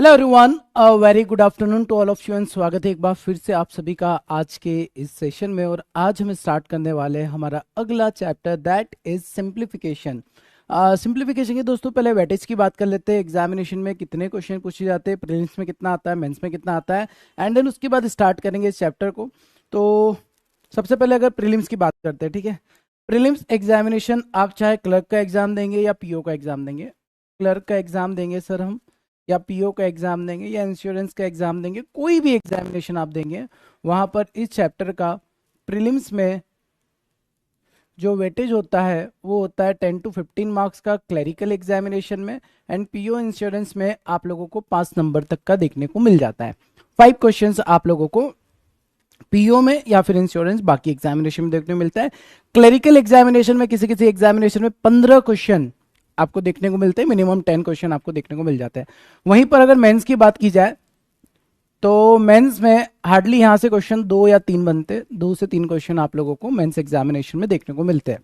Hello everyone, very good afternoon to all of you and स्वागत है एक बार फिर से आप सभी का आज के इस सेशन में। और आज हम स्टार्ट करने वाले हैं हमारा अगला chapter, that is simplification. Simplification के दोस्तों पहले वेटेज की बात कर लेते हैं। एग्जामिनेशन में कितने क्वेश्चन पूछे जाते हैं, प्रीलिम्स में कितना आता है, मेंस में कितना आता है, एंड देन उसके बाद स्टार्ट करेंगे इस चैप्टर को। तो सबसे पहले अगर प्रीलिम्स की बात करते हैं, ठीक है। प्रीलिम्स एग्जामिनेशन आप चाहे क्लर्क का एग्जाम देंगे या पीओ का एग्जाम देंगे। क्लर्क का एग्जाम देंगे सर हम, या पीओ का एग्जाम देंगे, या इंश्योरेंस का एग्जाम देंगे, कोई भी एग्जामिनेशन आप देंगे, वहां पर इस चैप्टर का प्रीलिम्स में जो वेटेज होता है वो होता है 10 to 15 मार्क्स का क्लरिकल एग्जामिनेशन में, एंड पीओ इंश्योरेंस में आप लोगों को 5 नंबर तक का देखने को मिल जाता है। 5 क्वेश्चंस आप लोगों को पीओ में या फिर इंश्योरेंस बाकी एग्जामिनेशन में देखने को मिलता है। क्लरिकल एग्जामिनेशन में किसी किसी एग्जामिनेशन में 15 क्वेश्चन आपको देखने को मिलते हैं, मिनिमम 10 क्वेश्चन आपको देखने को मिल जाते हैं। वहीं पर अगर मेंस की बात की जाए तो मेंस में हार्डली यहां से क्वेश्चन 2 या 3 बनते, 2 से 3 क्वेश्चन आप लोगों को मेंस एग्जामिनेशन में देखने को मिलते हैं।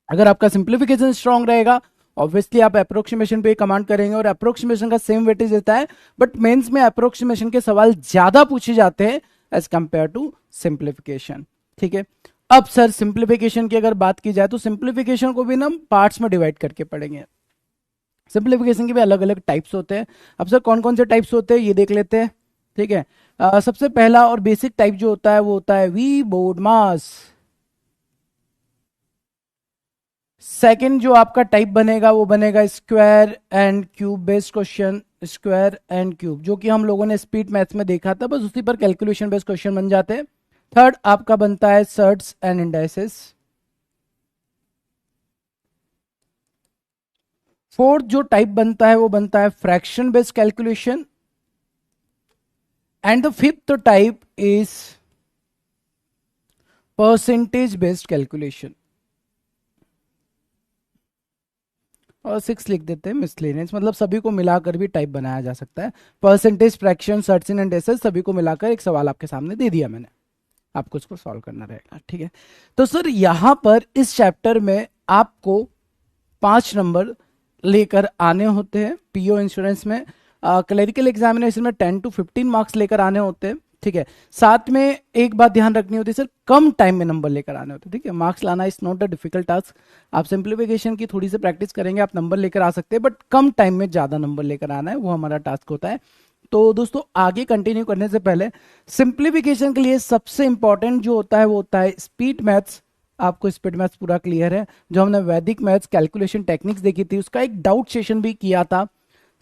अगर आपका सिंप्लीफिकेशन स्ट्रांग रहेगा, ऑब्वियसली आप अप्रोक्सीमेशन पे कमांड करेंगे और अप्रोक्सीमेशन का सेम वेटेज देता है, बट मेंस में अप्रोक्सीमेशन के सवाल ज्यादा पूछे जाते हैं एज कंपेयर टू सिंप्लीफिकेशन, ठीक है। अब सर सिंप्लीफिकेशन की अगर बात की जाए तो सिंप्लीफिकेशन को भी ना पार्ट्स में डिवाइड करके पढ़ेंगे। सिंप्लीफिकेशन के भी अलग अलग टाइप्स होते हैं। अब सर कौन कौन से टाइप्स होते हैं ये देख लेते हैं, ठीक है। सबसे पहला और बेसिक टाइप जो होता है वो होता है वी बोर्ड मास। सेकंड जो आपका टाइप बनेगा वो बनेगा square and cube based question, square and cube, जो कि हम लोगों ने स्पीड मैथ्स में देखा था, बस उसी पर कैलकुलेशन बेस्ड क्वेश्चन बन जाते हैं। थर्ड आपका बनता है सर्ट्स एंड इंडाइसेस। फोर्थ जो टाइप बनता है वो बनता है fraction based calculation, and the fifth type is percentage based calculation. और 6 लिख देते हैं मिसलेनियस, मतलब सभी को मिलाकर भी टाइप बनाया जा सकता है। Percentage, fraction, shirts and indices सभी को मिलाकर एक सवाल आपके सामने दे दिया मैंने, आपको इसको सॉल्व करना रहेगा, ठीक है। तो सर यहां पर इस चैप्टर में आपको 5 नंबर लेकर आने होते हैं पीओ इंश्योरेंस में। क्लरिकल एग्जामिनेशन में 10 to 15 मार्क्स लेकर आने होते हैं, ठीक है। साथ में एक बात ध्यान रखनी होती है सर, कम टाइम में नंबर लेकर आने होते हैं, ठीक है। मार्क्स लाना is not a difficult task. आप सिंप्लीफिकेशन की थोड़ी सी प्रैक्टिस करेंगे, आप नंबर लेकर आ सकते हैं, बट कम टाइम में ज्यादा नंबर लेकर आना है, वो हमारा टास्क होता है। तो दोस्तों आगे कंटिन्यू करने से पहले सिंप्लीफिकेशन के लिए सबसे इंपॉर्टेंट जो होता है वो होता है स्पीड मैथ्स। आपको स्पीड मैथ्स पूरा क्लियर है? जो हमने वैदिक मैथ्स कैलकुलेशन टेक्निक्स देखी थी उसका एक डाउट सेशन भी किया था,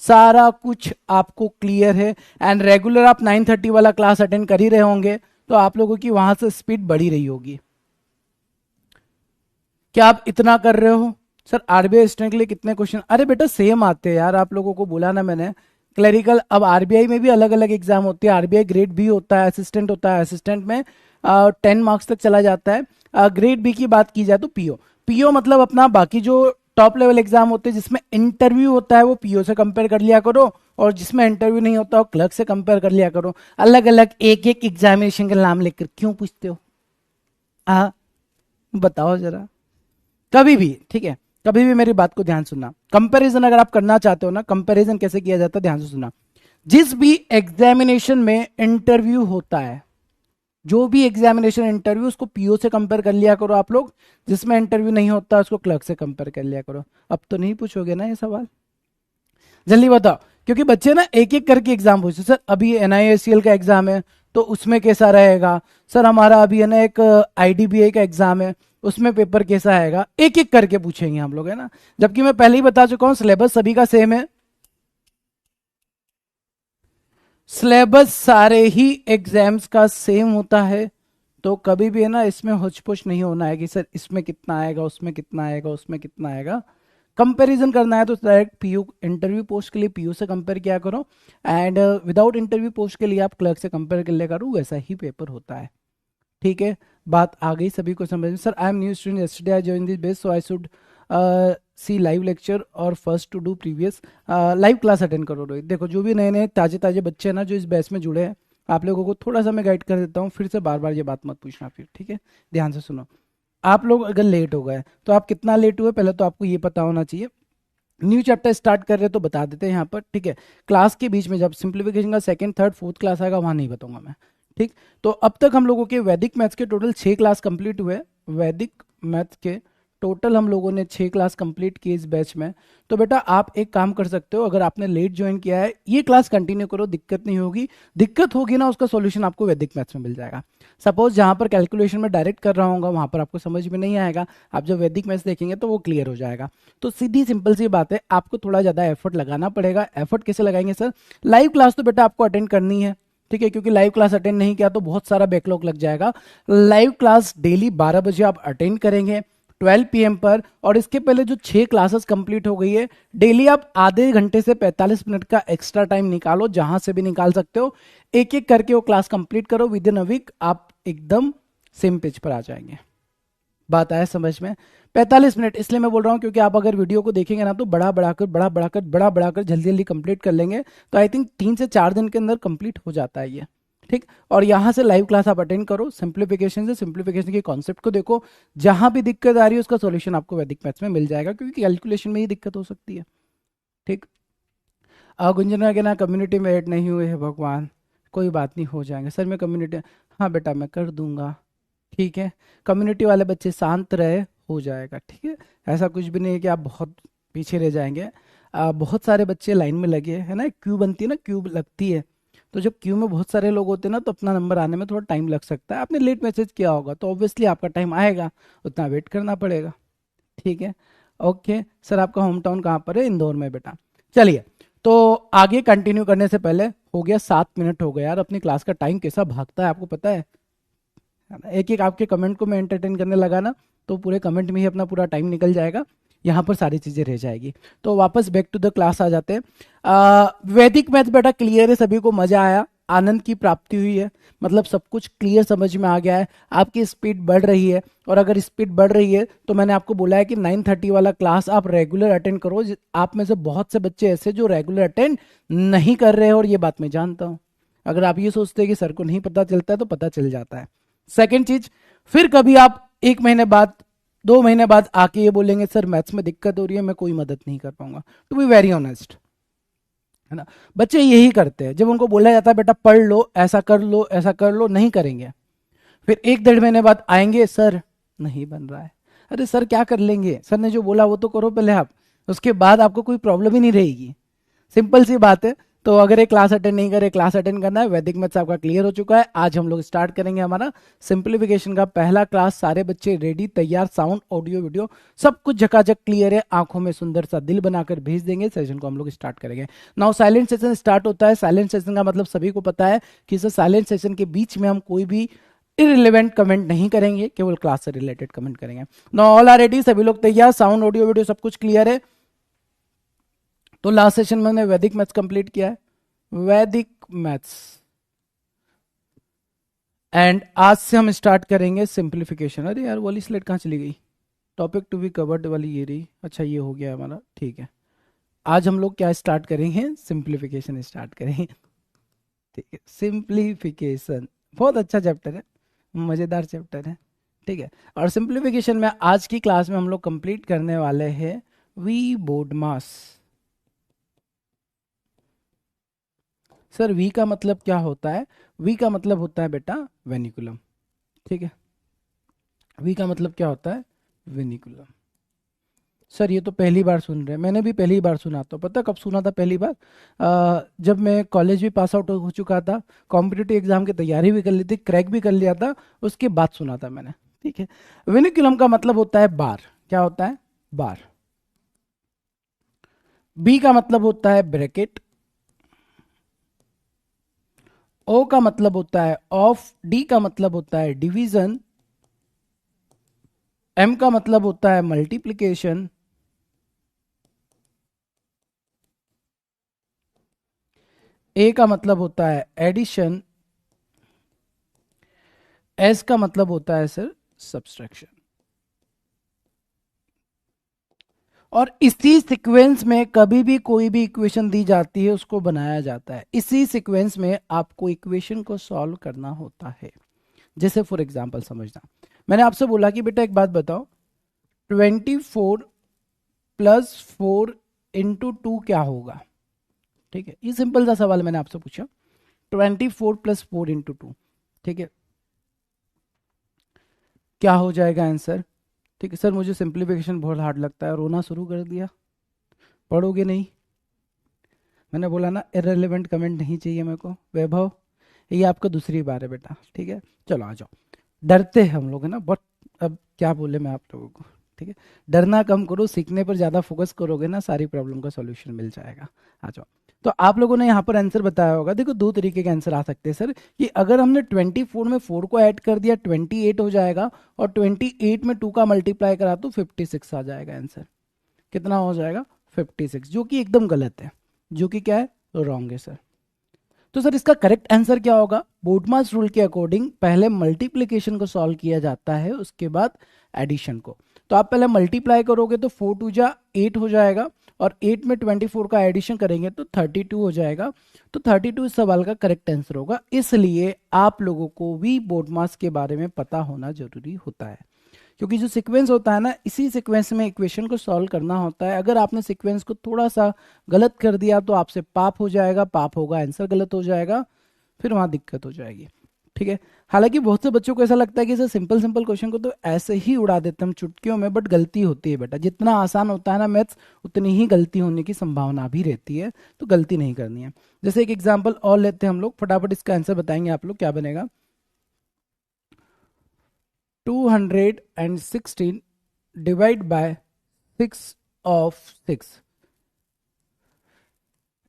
सारा कुछ आपको क्लियर है। एंड रेगुलर आप 9:30 वाला क्लास अटेंड कर ही रहे होंगे, तो आप लोगों की वहां से स्पीड बढ़ी रही होगी। क्या आप इतना कर रहे हो? सर आरबीआई स्टूडेंट के लिए कितने क्वेश्चन? अरे बेटा सेम आते हैं यार, आप लोगों को बोला ना मैंने। क्लरिकल, अब आरबीआई में भी अलग अलग एग्जाम होती है। आरबीआई ग्रेड बी होता है, असिस्टेंट होता है, असिस्टेंट में 10 मार्क्स तक चला जाता है। ग्रेड बी की बात की जाए तो पीओ, पीओ मतलब अपना बाकी जो टॉप लेवल एग्जाम होते हैं जिसमें इंटरव्यू होता है वो पीओ से कंपेयर कर लिया करो, और जिसमें इंटरव्यू नहीं होता वो क्लर्क से कंपेयर कर लिया करो। अलग अलग एक एक एग्जामिनेशन का नाम लेकर क्यों पूछते हो? हाँ बताओ जरा, कभी भी, ठीक है, कभी भी मेरी बात को ध्यान सुनना। कंपैरिजन अगर आप करना चाहते हो ना, कंपैरिजन कैसे किया जाता है ध्यान से सुनना। जिस भी एग्जामिनेशन में इंटरव्यू होता है, जो भी एग्जामिनेशन इंटरव्यू, उसको पीओ से कंपेयर कर लिया करो आप लोग। जिसमें इंटरव्यू नहीं होता उसको क्लर्क से कंपेयर कर लिया करो। अब तो नहीं पूछोगे ना ये सवाल? जल्दी बताओ, क्योंकि बच्चे ना एक एक करके एग्जाम पूछते। सर अभी एनआईएसीएल का एग्जाम है तो उसमें कैसा रहेगा? सर हमारा अभी है ना एक आईडीबीआई का एग्जाम है, उसमें पेपर कैसा आएगा? एक एक करके पूछेंगे हम लोग, है ना। जबकि मैं पहले ही बता चुका हूं सिलेबस सभी का सेम है। सिलेबस सारे ही एग्जाम्स का सेम होता है, तो कभी भी है ना इसमें होचपोच नहीं होना है कि सर इसमें कितना आएगा, उसमें कितना आएगा, उसमें कितना आएगा। कंपैरिजन करना है तो डायरेक्ट पीयू इंटरव्यू पोस्ट के लिए पीयू से कंपेयर किया करो, एंड विदाउट इंटरव्यू पोस्ट के लिए आप क्लर्क से कंपेयर कर लिया करो, वैसा ही पेपर होता है, ठीक है। बात आ गई सभी को समझ में? Sir I am new student, yesterday I join this base, so I should see live lecture और first to do previous. Live class attend करो रोहित। देखो जो भी नए नए ताजे ताजे बच्चे हैं ना जो इस बैच में जुड़े हैं, आप लोगों को थोड़ा सा मैं गाइड कर देता हूँ, फिर से बार बार ये बात मत पूछना फिर, ठीक है। ध्यान से सुनो। आप लोग अगर लेट हो गए तो आप कितना लेट हुए पहले तो आपको ये पता होना चाहिए। न्यू चैप्टर स्टार्ट कर रहे हैं तो बता देते हैं यहाँ पर, ठीक है। क्लास के बीच में जब सिंप्लीफिकेशन का सेकंड थर्ड फोर्थ क्लास आएगा वहाँ नहीं बताऊंगा मैं, ठीक। तो अब तक हम लोगों के वैदिक मैथ्स के टोटल 6 क्लास कंप्लीट हुए। वैदिक मैथ्स के टोटल हम लोगों ने 6 क्लास कंप्लीट की इस बैच में। तो बेटा आप एक काम कर सकते हो, अगर आपने लेट ज्वाइन किया है ये क्लास कंटिन्यू करो, दिक्कत नहीं होगी। दिक्कत होगी ना उसका सॉल्यूशन आपको वैदिक मैथ्स में मिल जाएगा। सपोज जहां पर कैलकुलेशन में डायरेक्ट कर रहा हूँ वहां पर आपको समझ में नहीं आएगा, आप जब वैदिक मैथ्स देखेंगे तो वो क्लियर हो जाएगा। तो सीधी सिंपल सी बात है, आपको थोड़ा ज्यादा एफर्ट लगाना पड़ेगा। एफर्ट कैसे लगाएंगे सर? लाइव क्लास तो बेटा आपको अटेंड करनी है, ठीक है, क्योंकि लाइव क्लास अटेंड नहीं किया तो बहुत सारा बैकलॉग लग जाएगा। लाइव क्लास डेली 12 बजे आप अटेंड करेंगे 12 PM पर। और इसके पहले जो 6 क्लासेस कंप्लीट हो गई है, डेली आप आधे घंटे से 45 मिनट का एक्स्ट्रा टाइम निकालो, जहां से भी निकाल सकते हो। एक एक करके वो क्लास कंप्लीट करो, विद इन अ वीक आप एकदम सेम पेज पर आ जाएंगे। बात आया समझ में? 45 मिनट इसलिए मैं बोल रहा हूं क्योंकि आप अगर वीडियो को देखेंगे ना तो बड़ा बढ़ाकर जल्दी जल्दी कंप्लीट कर लेंगे, तो आई थिंक 3 से 4 दिन के अंदर कंप्लीट हो जाता है ये, ठीक। और यहां से लाइव क्लास आप अटेंड करो, सिंप्लीफिकेशन से सिंप्लीफिकेशन के कॉन्सेप्ट को देखो, जहां भी दिक्कत आ रही है उसका सॉल्यूशन आपको वैदिक मैथ्स में मिल जाएगा, क्योंकि कैलकुलेशन में ही दिक्कत हो सकती है, ठीक। गुंजना के ना कम्युनिटी में ऐड नहीं हुए हैं भगवान, कोई बात नहीं, हो जाएंगे सर। मैं कम्युनिटी, हाँ बेटा मैं कर दूंगा, ठीक है। कम्युनिटी वाले बच्चे शांत रहे, हो जाएगा, ठीक है। ऐसा कुछ भी नहीं है कि आप बहुत पीछे रह जाएंगे। बहुत सारे बच्चे लाइन में लगे है ना, क्यू बनती है ना, क्यू लगती है। तो जब क्यू में बहुत सारे लोग होते हैं ना तो अपना नंबर आने में थोड़ा टाइम लग सकता है। आपने लेट मैसेज किया होगा तो ऑब्वियसली आपका टाइम आएगा, उतना वेट करना पड़ेगा, ठीक है। ओके सर, आपका होम टाउन कहाँ पर है? इंदौर में बेटा। चलिए, तो आगे कंटिन्यू करने से पहले, हो गया 7 मिनट हो गए यार, अपनी क्लास का टाइम कैसा भागता है आपको पता है ना? एक एक आपके कमेंट को मैं एंटरटेन करने लगा ना तो पूरे कमेंट में ही अपना पूरा टाइम निकल जाएगा, यहाँ पर सारी चीजें रह जाएगी। तो वापस बैक टू द क्लास आ जाते हैं। वैदिक मैथ बेटा क्लियर है, सभी को मजा आया, आनंद की प्राप्ति हुई है, मतलब सब कुछ क्लियर समझ में आ गया है, आपकी स्पीड बढ़ रही है। और अगर स्पीड बढ़ रही है तो मैंने आपको बोला है कि 9:30 वाला क्लास आप रेगुलर अटेंड करो। आप में से बहुत से बच्चे ऐसे जो रेगुलर अटेंड नहीं कर रहे हैं, और ये बात मैं जानता हूं। अगर आप ये सोचते हैं कि सर को नहीं पता चलता है तो पता चल जाता है। सेकेंड चीज, फिर कभी आप 1 महीने बाद 2 महीने बाद आके ये बोलेंगे सर मैथ्स में दिक्कत हो रही है, मैं कोई मदद नहीं कर पाऊंगा, टू बी वेरी ऑनेस्ट, है ना। बच्चे यही करते हैं, जब उनको बोला जाता है बेटा पढ़ लो, ऐसा कर लो, ऐसा कर लो, नहीं करेंगे। फिर 1 डेढ़ महीने बाद आएंगे, सर नहीं बन रहा है। अरे सर क्या कर लेंगे, सर ने जो बोला वो तो करो पहले आप, उसके बाद आपको कोई प्रॉब्लम ही नहीं रहेगी। सिंपल सी बात है। तो अगर एक क्लास अटेंड नहीं करे, क्लास अटेंड करना है। वैदिक मैथ्स आपका क्लियर हो चुका है। आज हम लोग स्टार्ट करेंगे हमारा सिंप्लीफिकेशन का पहला क्लास। सारे बच्चे रेडी, तैयार, साउंड, ऑडियो, वीडियो सब कुछ झकाझक क्लियर है, आंखों में सुंदर सा दिल बनाकर भेज देंगे। सेशन को हम लोग स्टार्ट करेंगे नाउ। साइलेंट सेशन स्टार्ट होता है। साइलेंट सेशन का मतलब सभी को पता है कि इस साइलेंट सेशन के बीच में हम कोई भी इरिलेवेंट कमेंट नहीं करेंगे, केवल क्लास से रिलेटेड कमेंट करेंगे। नाउ ऑल आर रेडी, सभी लोग तैयार, साउंड, ऑडियो, वीडियो सब कुछ क्लियर है। तो लास्ट सेशन में हमने वैदिक मैथ्स कंप्लीट किया है, वैदिक मैथ्स, एंड आज से हम स्टार्ट करेंगे सिंप्लीफिकेशन। अरे यार वाली स्लाइड कहाँ चली गई? टॉपिक टू बी कवर्ड वाली ये रही, अच्छा ये हो गया हमारा, ठीक है। आज हम लोग क्या स्टार्ट करेंगे? सिंप्लीफिकेशन स्टार्ट करेंगे, ठीक है। सिंप्लीफिकेशन बहुत अच्छा चैप्टर है, मजेदार चैप्टर है, ठीक है। और सिंप्लीफिकेशन में आज की क्लास में हम लोग कंप्लीट करने वाले हैं वी बोडमास। सर वी का मतलब क्या होता है? वी का मतलब होता है बेटा वेनिकुलम, ठीक है। वी का मतलब क्या होता है? वेनिकुलम। सर ये तो पहली बार सुन रहे हैं, मैंने भी पहली बार सुना। तो पता कब सुना था पहली बार? जब मैं कॉलेज भी पास आउट हो चुका था, कॉम्पिटिटिव एग्जाम की तैयारी भी कर ली थी, क्रैक भी कर लिया था, उसके बाद सुना था मैंने, ठीक है। वेनिकुलम का मतलब होता है बार। क्या होता है? बार। बी का मतलब होता है ब्रैकेट। ओ का मतलब होता है ऑफ। डी का मतलब होता है डिवीजन। एम का मतलब होता है मल्टीप्लिकेशन। ए का मतलब होता है एडिशन। एस का मतलब होता है सर सब्सट्रैक्शन। और इसी सीक्वेंस में कभी भी कोई भी इक्वेशन दी जाती है उसको बनाया जाता है। इसी सीक्वेंस में आपको इक्वेशन को सॉल्व करना होता है। जैसे फॉर एग्जांपल समझना, मैंने आपसे बोला कि बेटा एक बात बताओ, 24 + 4 इंटू 2 क्या होगा? ठीक है, ये सिंपल सा सवाल मैंने आपसे पूछा। 24 प्लस 4 इंटू 2, ठीक है, क्या हो जाएगा आंसर? ठीक है सर, मुझे सिंप्लीफिकेशन बहुत हार्ड लगता है, रोना शुरू कर दिया, पढ़ोगे नहीं? मैंने बोला ना इररिलेवेंट कमेंट नहीं चाहिए मेरे को। वैभव, ये आपका दूसरी बार है बेटा, ठीक है, चलो आ जाओ। डरते हैं हम लोग है ना बहुत, अब क्या बोले मैं आप लोगों को, ठीक है, डरना कम करो, सीखने पर ज़्यादा फोकस करोगे ना, सारी प्रॉब्लम का सॉल्यूशन मिल जाएगा। आ जाओ। तो आप लोगों ने यहाँ पर आंसर बताया होगा, देखो दो तरीके के आंसर आ सकते हैं सर, कि अगर हमने 24 में 4 को ऐड कर दिया 28 हो जाएगा, और 28 में 2 का मल्टीप्लाई करा तो 56 आ जाएगा आंसर। कितना हो जाएगा? 56, जो कि एकदम गलत है, जो कि क्या है? रॉन्ग है सर। तो सर इसका करेक्ट आंसर क्या होगा? बोडमास रूल के अकॉर्डिंग पहले मल्टीप्लिकेशन को सॉल्व किया जाता है, उसके बाद एडिशन को। तो आप पहले मल्टीप्लाई करोगे तो 4 2 जा 8 हो जाएगा, और 8 में 24 का एडिशन करेंगे तो 32 हो जाएगा। तो 32 इस सवाल का करेक्ट आंसर होगा। इसलिए आप लोगों को भी बोडमास के बारे में पता होना जरूरी होता है, क्योंकि जो सीक्वेंस होता है ना, इसी सीक्वेंस में इक्वेशन को सॉल्व करना होता है। अगर आपने सीक्वेंस को थोड़ा सा गलत कर दिया तो आपसे पाप हो जाएगा, पाप होगा, आंसर गलत हो जाएगा, फिर वहां दिक्कत हो जाएगी। ठीक है, हालांकि बहुत से बच्चों को ऐसा लगता है कि सर सिंपल सिंपल क्वेश्चन को तो ऐसे ही उड़ा देते हम चुटकियों में, बट गलती होती है बेटा। जितना आसान होता है ना मैथ्स, उतनी ही गलती होने की संभावना भी रहती है, तो गलती नहीं करनी है। जैसे एक एग्जाम्पल और लेते हैं हम लोग, फटाफट इसका आंसर बताएंगे आप लोग, क्या बनेगा? 216 डिवाइड बाय 6 ऑफ 6,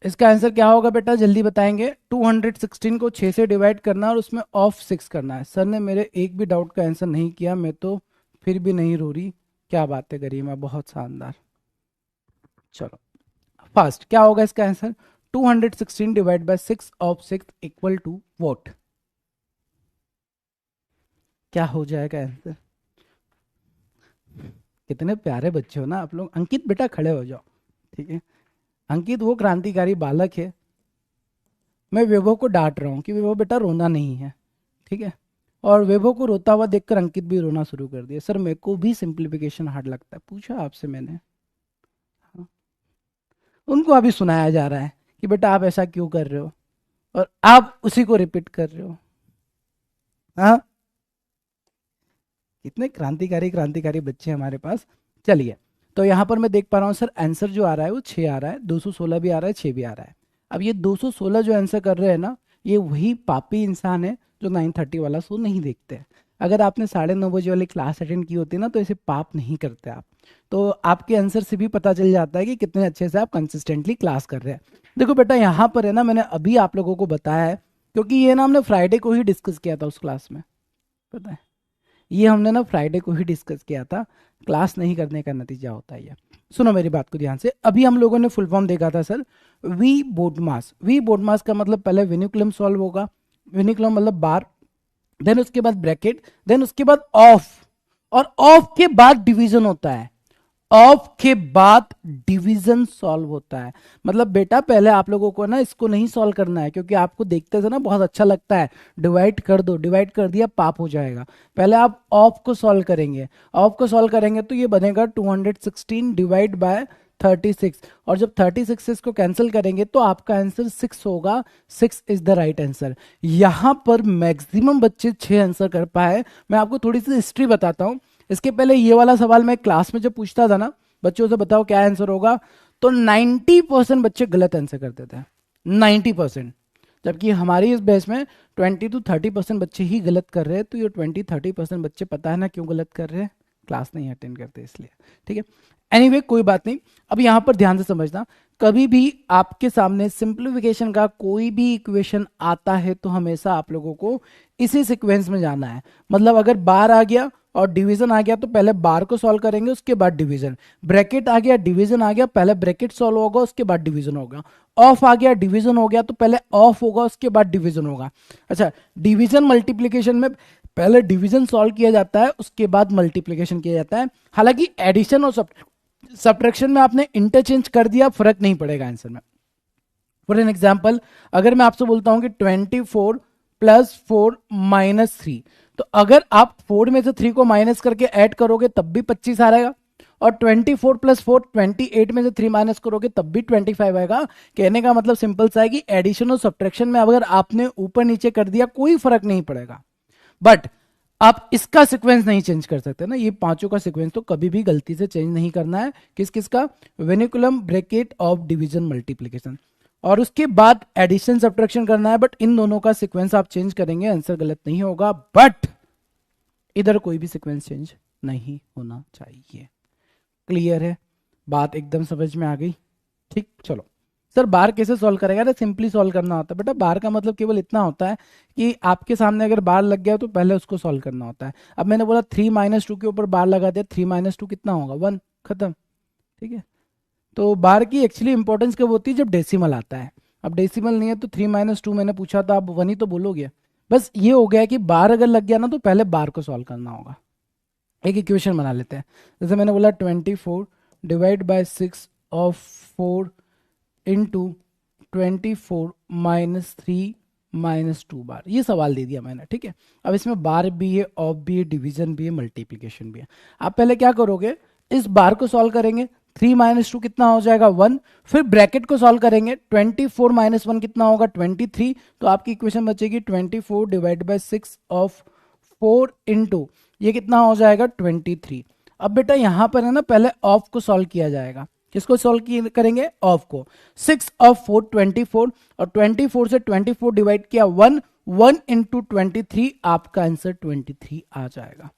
इसका आंसर क्या होगा बेटा? जल्दी बताएंगे। 216 को 6 से डिवाइड करना और उसमें ऑफ 6 करना है। सर ने मेरे एक भी डाउट का आंसर नहीं किया, मैं तो फिर भी नहीं रो रही। क्या बातें करी मैं, बहुत शानदार। चलो फास्ट, क्या होगा इसका answer? 216 divide by 6 of 6 equal to what? क्या हो जाएगा आंसर? कितने प्यारे बच्चे हो ना आप लोग। अंकित बेटा खड़े हो जाओ, ठीक है। अंकित वो क्रांतिकारी बालक है, मैं वैभव को डांट रहा हूँ कि वैभव बेटा रोना नहीं है, ठीक है। और वैभव को रोता हुआ देखकर अंकित भी रोना शुरू कर दिया। सर मेरे को भी सिंप्लीफिकेशन हार्ड लगता है, पूछा आपसे मैंने। हाँ। उनको अभी सुनाया जा रहा है कि बेटा आप ऐसा क्यों कर रहे हो, और आप उसी को रिपीट कर रहे हो। हाँ, कितने क्रांतिकारी क्रांतिकारी बच्चे हैं हमारे पास। चलिए, तो यहाँ पर मैं देख पा रहा हूँ सर आंसर जो आ रहा है वो 6 आ रहा है, 216 भी आ रहा है, 6 भी आ रहा है। अब ये 216 जो आंसर कर रहे हैं ना, ये वही पापी इंसान है जो 9:30 वाला शो नहीं देखते हैं। अगर आपने 9:30 बजे वाली क्लास अटेंड की होती ना, तो ऐसे पाप नहीं करते आप। तो आपके आंसर से भी पता चल जाता है कि कितने अच्छे से आप कंसिस्टेंटली क्लास कर रहे हैं। देखो बेटा, यहाँ पर है ना, मैंने अभी आप लोगों को बताया है, क्योंकि ये ना हमने फ्राइडे को ही डिस्कस किया था उस क्लास में, पता है। ये हमने ना फ्राइडे को ही डिस्कस किया था, क्लास नहीं करने का नतीजा होता है ये। सुनो मेरी बात को ध्यान से। अभी हम लोगों ने फुल फॉर्म देखा था sir, V BODMAS. V BODMAS का मतलब पहले विनिकुलम सॉल्व होगा, विनिकुलम मतलब बार, देन उसके बाद ब्रैकेट, देन उसके बाद ऑफ, और ऑफ के बाद डिवीजन होता है। ऑफ के बाद डिवीजन सॉल्व होता है। मतलब बेटा पहले आप लोगों को ना इसको नहीं सॉल्व करना है, क्योंकि आपको देखते थे ना बहुत अच्छा लगता है, डिवाइड कर दो, डिवाइड कर दिया पाप हो जाएगा। पहले आप ऑफ को सॉल्व करेंगे, ऑफ को सॉल्व करेंगे तो ये बनेगा 216 डिवाइड बाय 36, और जब 36 से इसको कैंसिल करेंगे तो आपका आंसर 6 होगा। 6 इज द राइट आंसर। यहां पर मैक्सिमम बच्चे 6 आंसर कर पाए। मैं आपको थोड़ी सी हिस्ट्री बताता हूं। इसके पहले ये वाला सवाल मैं क्लास में जब पूछता था ना, बच्चों से बताओ क्या आंसर होगा, तो 90% बच्चे गलत आंसर करते थे, 90%। जबकि हमारी इस बैच में 20 to 30% बच्चे ही गलत कर रहे हैं। तो ये 20-30% बच्चे पता है ना क्यों गलत कर रहे हैं? क्लास नहीं अटेंड करते इसलिए, ठीक है। एनीवे कोई बात नहीं। अब यहां पर ध्यान से समझना, कभी भी आपके सामने सिंप्लीफिकेशन का कोई भी इक्वेशन आता है तो हमेशा आप लोगों को इसी सीक्वेंस में जाना है। मतलब अगर बार आ गया और डिवीजन आ गया तो पहले बार को सॉल्व करेंगे, उसके बाद डिवीजन। ब्रैकेट आ गया, डिवीजन आ गया, पहले ब्रैकेट सॉल्व होगा, उसके बाद डिवीजन होगा। ऑफ आ गया, डिवीजन हो गया, तो पहले ऑफ होगा, उसके बाद डिवीजन होगा। अच्छा, डिवीजन मल्टीप्लीकेशन में पहले डिवीजन सॉल्व किया जाता है, उसके बाद मल्टीप्लीकेशन किया जाता है। हालांकि एडिशन और सब्ट्रैक्शन में आपने इंटरचेंज कर दिया, फर्क नहीं पड़ेगा आंसर में। फॉर एन एग्जाम्पल, अगर मैं आपसे बोलता हूं कि 24 प्लस 4 माइनस 3, तो अगर आप 4 में से 3 को माइनस करके ऐड करोगे तब भी 25 आ रहेगा। और 24 प्लस 4 28 में से 3 माइनस करोगे तब भी 25 आएगा। कहने का मतलब सिंपल सा है कि एडिशन और सब्ट्रैक्शन में अगर आपने ऊपर नीचे कर दिया कोई फर्क नहीं पड़ेगा, बट आप इसका सीक्वेंस नहीं चेंज कर सकते ना। ये पांचों का सीक्वेंस तो कभी भी गलती से चेंज नहीं करना है। किस किस का? वेनिकुलम, ब्रैकेट ऑफ डिवीजन, मल्टीप्लीकेशन, और उसके बाद एडिशन सब्ट्रैक्शन करना है। बट इन दोनों का सीक्वेंस आप चेंज करेंगे, आंसर गलत नहीं होगा, बट इधर कोई भी सीक्वेंस चेंज नहीं होना चाहिए। क्लियर है? बात एकदम समझ में आ गई? ठीक, चलो। सर बार कैसे सॉल्व करेगा? अरे सिंपली सॉल्व करना होता है बेटा। बार का मतलब केवल इतना होता है कि आपके सामने अगर बार लग गया तो पहले उसको सॉल्व करना होता है। अब मैंने बोला 3 माइनस 2 के ऊपर बार लगा दिया, 3 माइनस 2 कितना होगा? 1, खत्म। ठीक है, तो बार की एक्चुअली इंपॉर्टेंस कब होती है? जब डेसिमल आता है। अब डेसिमल नहीं है तो 3 माइनस 2 मैंने पूछा था, आप 1 ही तो बोलोगे। बस ये हो गया कि बार अगर लग गया ना तो पहले बार को सॉल्व करना होगा। एक इक्वेशन बना लेते हैं। जैसे मैंने बोला 24 divide by 6 of 4 into 24 minus 3 minus 2 बार, ये सवाल दे दिया मैंने। ठीक है, अब इसमें बार भी है, ऑफ भी है, डिवीजन भी है, मल्टीप्लीकेशन भी है। आप पहले क्या करोगे? इस बार को सॉल्व करेंगे। 3 माइनस 2 कितना हो जाएगा? 1। फिर ब्रैकेट को सॉल्व करेंगे। 24 माइनस 1 कितना होगा? 23। तो आपकी इक्वेशन बचेगी 24 डिवाइड बाय 6 ऑफ 4 इंटू, ये कितना हो जाएगा? 23। अब बेटा यहां पर है ना, पहले ऑफ को सॉल्व किया जाएगा। किसको सॉल्व करेंगे? ऑफ को। 6 ऑफ 4 24, और 24 से 24 डिवाइड किया 1, 1 इंटू 23, आपका आंसर 23 आ जाएगा।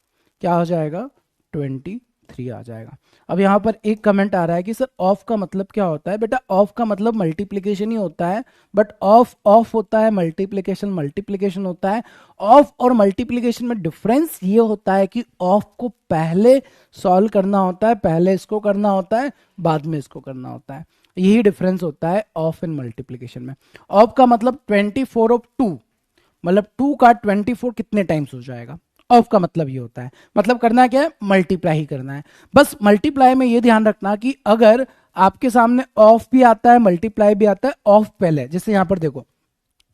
क्या हो जाएगा? 23 आ जाएगा। अब यहां पर एक कमेंट आ रहा है कि सर ऑफ का मतलब क्या होता है? बेटा ऑफ का मतलब मल्टीप्लीकेशन ही होता है, बट ऑफ ऑफ होता है, मल्टीप्लीकेशन मल्टीप्लीकेशन होता है। ऑफ और मल्टीप्लीकेशन में डिफरेंस ये होता है कि ऑफ को पहले सॉल्व करना होता है, पहले इसको करना होता है, बाद में इसको करना होता है। यही डिफरेंस होता है ऑफ एंड मल्टीप्लीकेशन में। ऑफ का मतलब 24 ऑफ 2, मतलब 2 का 24 कितने टाइम्स हो जाएगा? ऑफ का मतलब ये होता है। मतलब करना क्या है? मल्टीप्लाई ही करना है। बस मल्टीप्लाई में ये ध्यान रखना कि अगर आपके सामने ऑफ भी आता है, मल्टीप्लाई भी आता है, ऑफ पहले, जैसे यहां पर देखो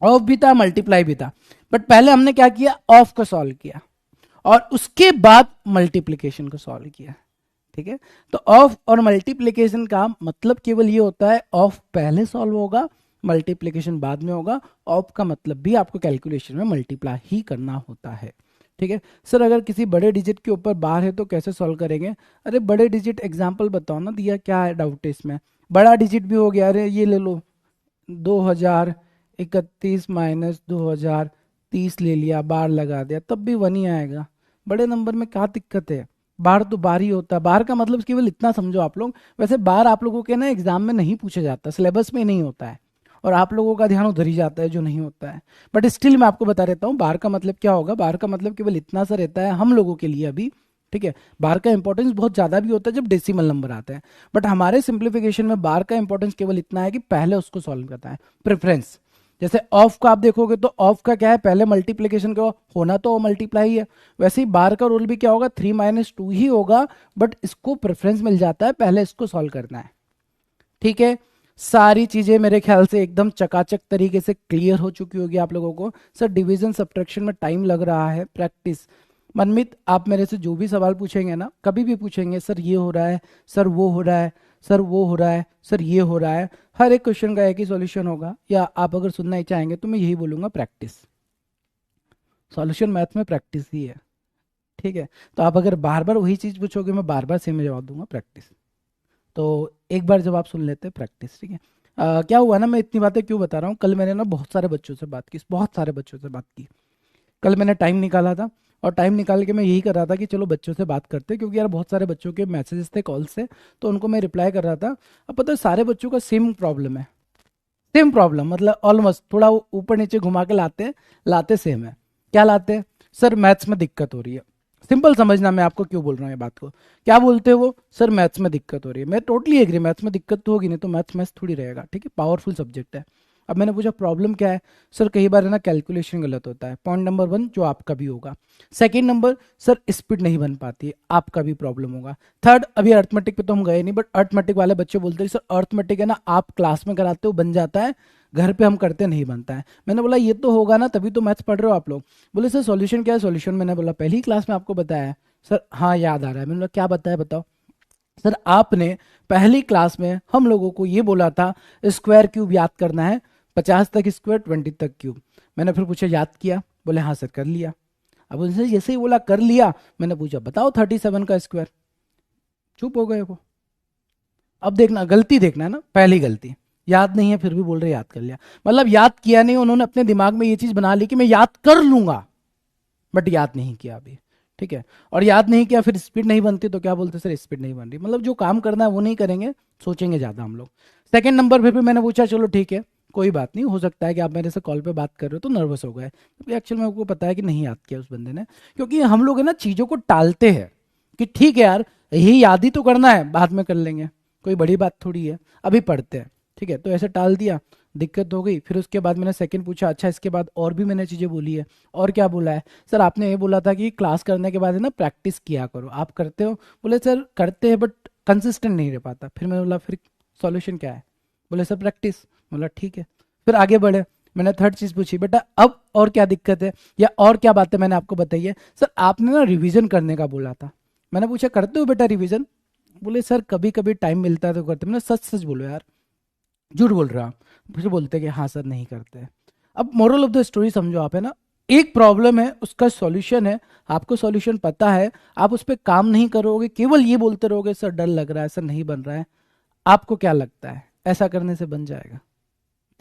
ऑफ भी था, मल्टीप्लाई भी था, बट पहले हमने क्या किया? ऑफ को सॉल्व किया और उसके बाद मल्टीप्लीकेशन को सॉल्व किया। ठीक है, तो ऑफ और मल्टीप्लीकेशन का मतलब केवल ये होता है, ऑफ पहले सॉल्व होगा, मल्टीप्लीकेशन बाद में होगा। ऑफ का मतलब भी आपको कैलकुलेशन में मल्टीप्लाई ही करना होता है। ठीक है सर, अगर किसी बड़े डिजिट के ऊपर बार है तो कैसे सॉल्व करेंगे? अरे बड़े डिजिट एग्जांपल बताओ ना, दिया क्या है? डाउट है इसमें? बड़ा डिजिट भी हो गया, अरे ये ले लो 2031 माइनस 2030 ले लिया, बार लगा दिया, तब भी 1 ही आएगा। बड़े नंबर में क्या दिक्कत है? बार तो बार ही होता है। बार का मतलब केवल इतना समझो आप लोग। वैसे बार आप लोगों के ना एग्जाम में नहीं पूछा जाता, सिलेबस में नहीं होता है, और आप लोगों का ध्यान उधर ही जाता है जो नहीं होता है। बट स्टिल मैं आपको बता देता हूँ बार का मतलब क्या होगा। बार का मतलब केवल इतना सा रहता है हम लोगों के लिए अभी। ठीक है, बार का इंपॉर्टेंस बहुत ज्यादा भी होता है जब डेसिमल नंबर आता है, बट हमारे सिंप्लीफिकेशन में बार का इंपॉर्टेंस केवल इतना है कि पहले उसको सॉल्व करता है। प्रेफरेंस, जैसे ऑफ का आप देखोगे तो ऑफ का क्या है? पहले मल्टीप्लीकेशन का होना तो मल्टीप्लाई है। वैसे ही बार का रूल भी क्या होगा? 3 माइनस 2 ही होगा, बट इसको प्रेफरेंस मिल जाता है, पहले इसको सॉल्व करना है। ठीक है, सारी चीजें मेरे ख्याल से एकदम चकाचक तरीके से क्लियर हो चुकी होगी आप लोगों को। सर डिवीजन सब्ट्रैक्शन में टाइम लग रहा है, प्रैक्टिस। मनमित आप मेरे से जो भी सवाल पूछेंगे ना, कभी भी पूछेंगे, सर ये हो रहा है, सर वो हो रहा है, सर वो हो रहा है, सर ये हो रहा है, हर एक क्वेश्चन का एक ही सॉल्यूशन होगा। या आप अगर सुनना ही चाहेंगे तो मैं यही बोलूंगा, प्रैक्टिस। सॉल्यूशन मैथ में प्रैक्टिस ही है। ठीक है, तो आप अगर बार बार वही चीज पूछोगे मैं बार बार सेम जवाब दूंगा, प्रैक्टिस। तो एक बार जब आप सुन लेते हैं, प्रैक्टिस। ठीक है, क्या हुआ ना, मैं इतनी बातें क्यों बता रहा हूँ? कल मैंने ना बहुत सारे बच्चों से बात की, बहुत सारे बच्चों से बात की। कल मैंने टाइम निकाला था, और टाइम निकाल के मैं यही कर रहा था कि चलो बच्चों से बात करते हैं, क्योंकि यार बहुत सारे बच्चों के मैसेजेस थे, कॉल से, तो उनको मैं रिप्लाई कर रहा था। अब पता है सारे बच्चों का सेम प्रॉब्लम है, सेम प्रॉब्लम, मतलब ऑलमोस्ट थोड़ा ऊपर नीचे घुमा के लाते सेम है। क्या लाते हैं? सर मैथ्स में दिक्कत हो रही है। सिंपल समझना मैं आपको क्यों बोल रहा हूँ ये बात को। क्या बोलते हैं वो? सर मैथ्स में दिक्कत हो रही है। मैं टोटली एग्री, मैथ्स में दिक्कत तो होगी, नहीं तो मैथ्स थोड़ी रहेगा। ठीक है, पावरफुल सब्जेक्ट है। अब मैंने पूछा प्रॉब्लम क्या है? सर कई बार है ना कैलकुलेशन गलत होता है, पॉइंट नंबर 1 जो आपका भी होगा। सेकंड नंबर, सर स्पीड नहीं बन पाती है, आपका भी प्रॉब्लम होगा। थर्ड, अभी अर्थमेटिक पे तो हम गए नहीं, बट अर्थमेटिक वाले बच्चे बोलते हैं सर अर्थमेटिक है ना आप क्लास में कराते हो बन जाता है, घर पे हम करते नहीं बनता है। मैंने बोला ये तो होगा ना, तभी तो मैथ्स पढ़ रहे हो आप लोग। बोले सर सॉल्यूशन क्या है? सॉल्यूशन मैंने बोला पहली क्लास में आपको बताया है। सर हाँ याद आ रहा है। मैंने बोला क्या बताया बताओ। सर आपने पहली क्लास में हम लोगों को ये बोला था स्क्वायर क्यूब याद करना है, 50 तक स्क्वायर 20 तक क्यूब। मैंने फिर पूछा याद किया, बोले हाँ सर कर लिया। अब उनसे जैसे ही बोला कर लिया, मैंने पूछा बताओ 37 का स्क्वायर, चुप हो गए वो। अब देखना गलती, देखना है ना, पहली गलती याद नहीं है फिर भी बोल रहे याद कर लिया, मतलब याद किया नहीं, उन्होंने अपने दिमाग में ये चीज बना ली कि मैं याद कर लूंगा, बट याद नहीं किया अभी। ठीक है, और याद नहीं किया फिर स्पीड नहीं बनती तो क्या बोलते सर स्पीड नहीं बन रही, मतलब जो काम करना है वो नहीं करेंगे, सोचेंगे ज्यादा हम लोग। सेकंड नंबर फिर भी मैंने पूछा चलो ठीक है कोई बात नहीं, हो सकता है कि आप मेरे से कॉल पे बात कर रहे हो तो नर्वस हो गए, क्योंकि एक्चुअल में आपको पता है कि नहीं याद किया उस बंदे ने। क्योंकि हम लोग है ना चीजों को टालते हैं कि ठीक है यार यही याद ही तो करना है, बाद में कर लेंगे, कोई बड़ी बात थोड़ी है, अभी पढ़ते हैं। ठीक है, तो ऐसे टाल दिया, दिक्कत हो गई। फिर उसके बाद मैंने सेकंड पूछा, अच्छा इसके बाद और भी मैंने चीजें बोली है, और क्या बोला है सर आपने ये बोला था कि क्लास करने के बाद है ना प्रैक्टिस किया करो, आप करते हो? बोले सर करते हैं बट कंसिस्टेंट नहीं रह पाता। फिर मैंने बोला फिर सॉल्यूशन क्या है? बोले सर प्रैक्टिस। बोला ठीक है, फिर आगे बढ़े। मैंने थर्ड चीज पूछी, बेटा अब और क्या दिक्कत है या और क्या बातें मैंने आपको बताई है? सर आपने ना रिवीजन करने का बोला था। मैंने पूछा करते हो बेटा रिवीजन? बोले सर कभी कभी टाइम मिलता है तो करते। मैंने सच सच बोलो यार, झूठ बोल रहा। फिर बोलते कि हाँ सर नहीं करते। अब मोरल ऑफ द स्टोरी समझो आप, है ना, एक प्रॉब्लम है उसका सॉल्यूशन है, आपको सॉल्यूशन पता है, आप उस पर काम नहीं करोगे, केवल ये बोलते रहोगे सर डर लग रहा है, सर नहीं बन रहा है। आपको क्या लगता है ऐसा करने से बन जाएगा?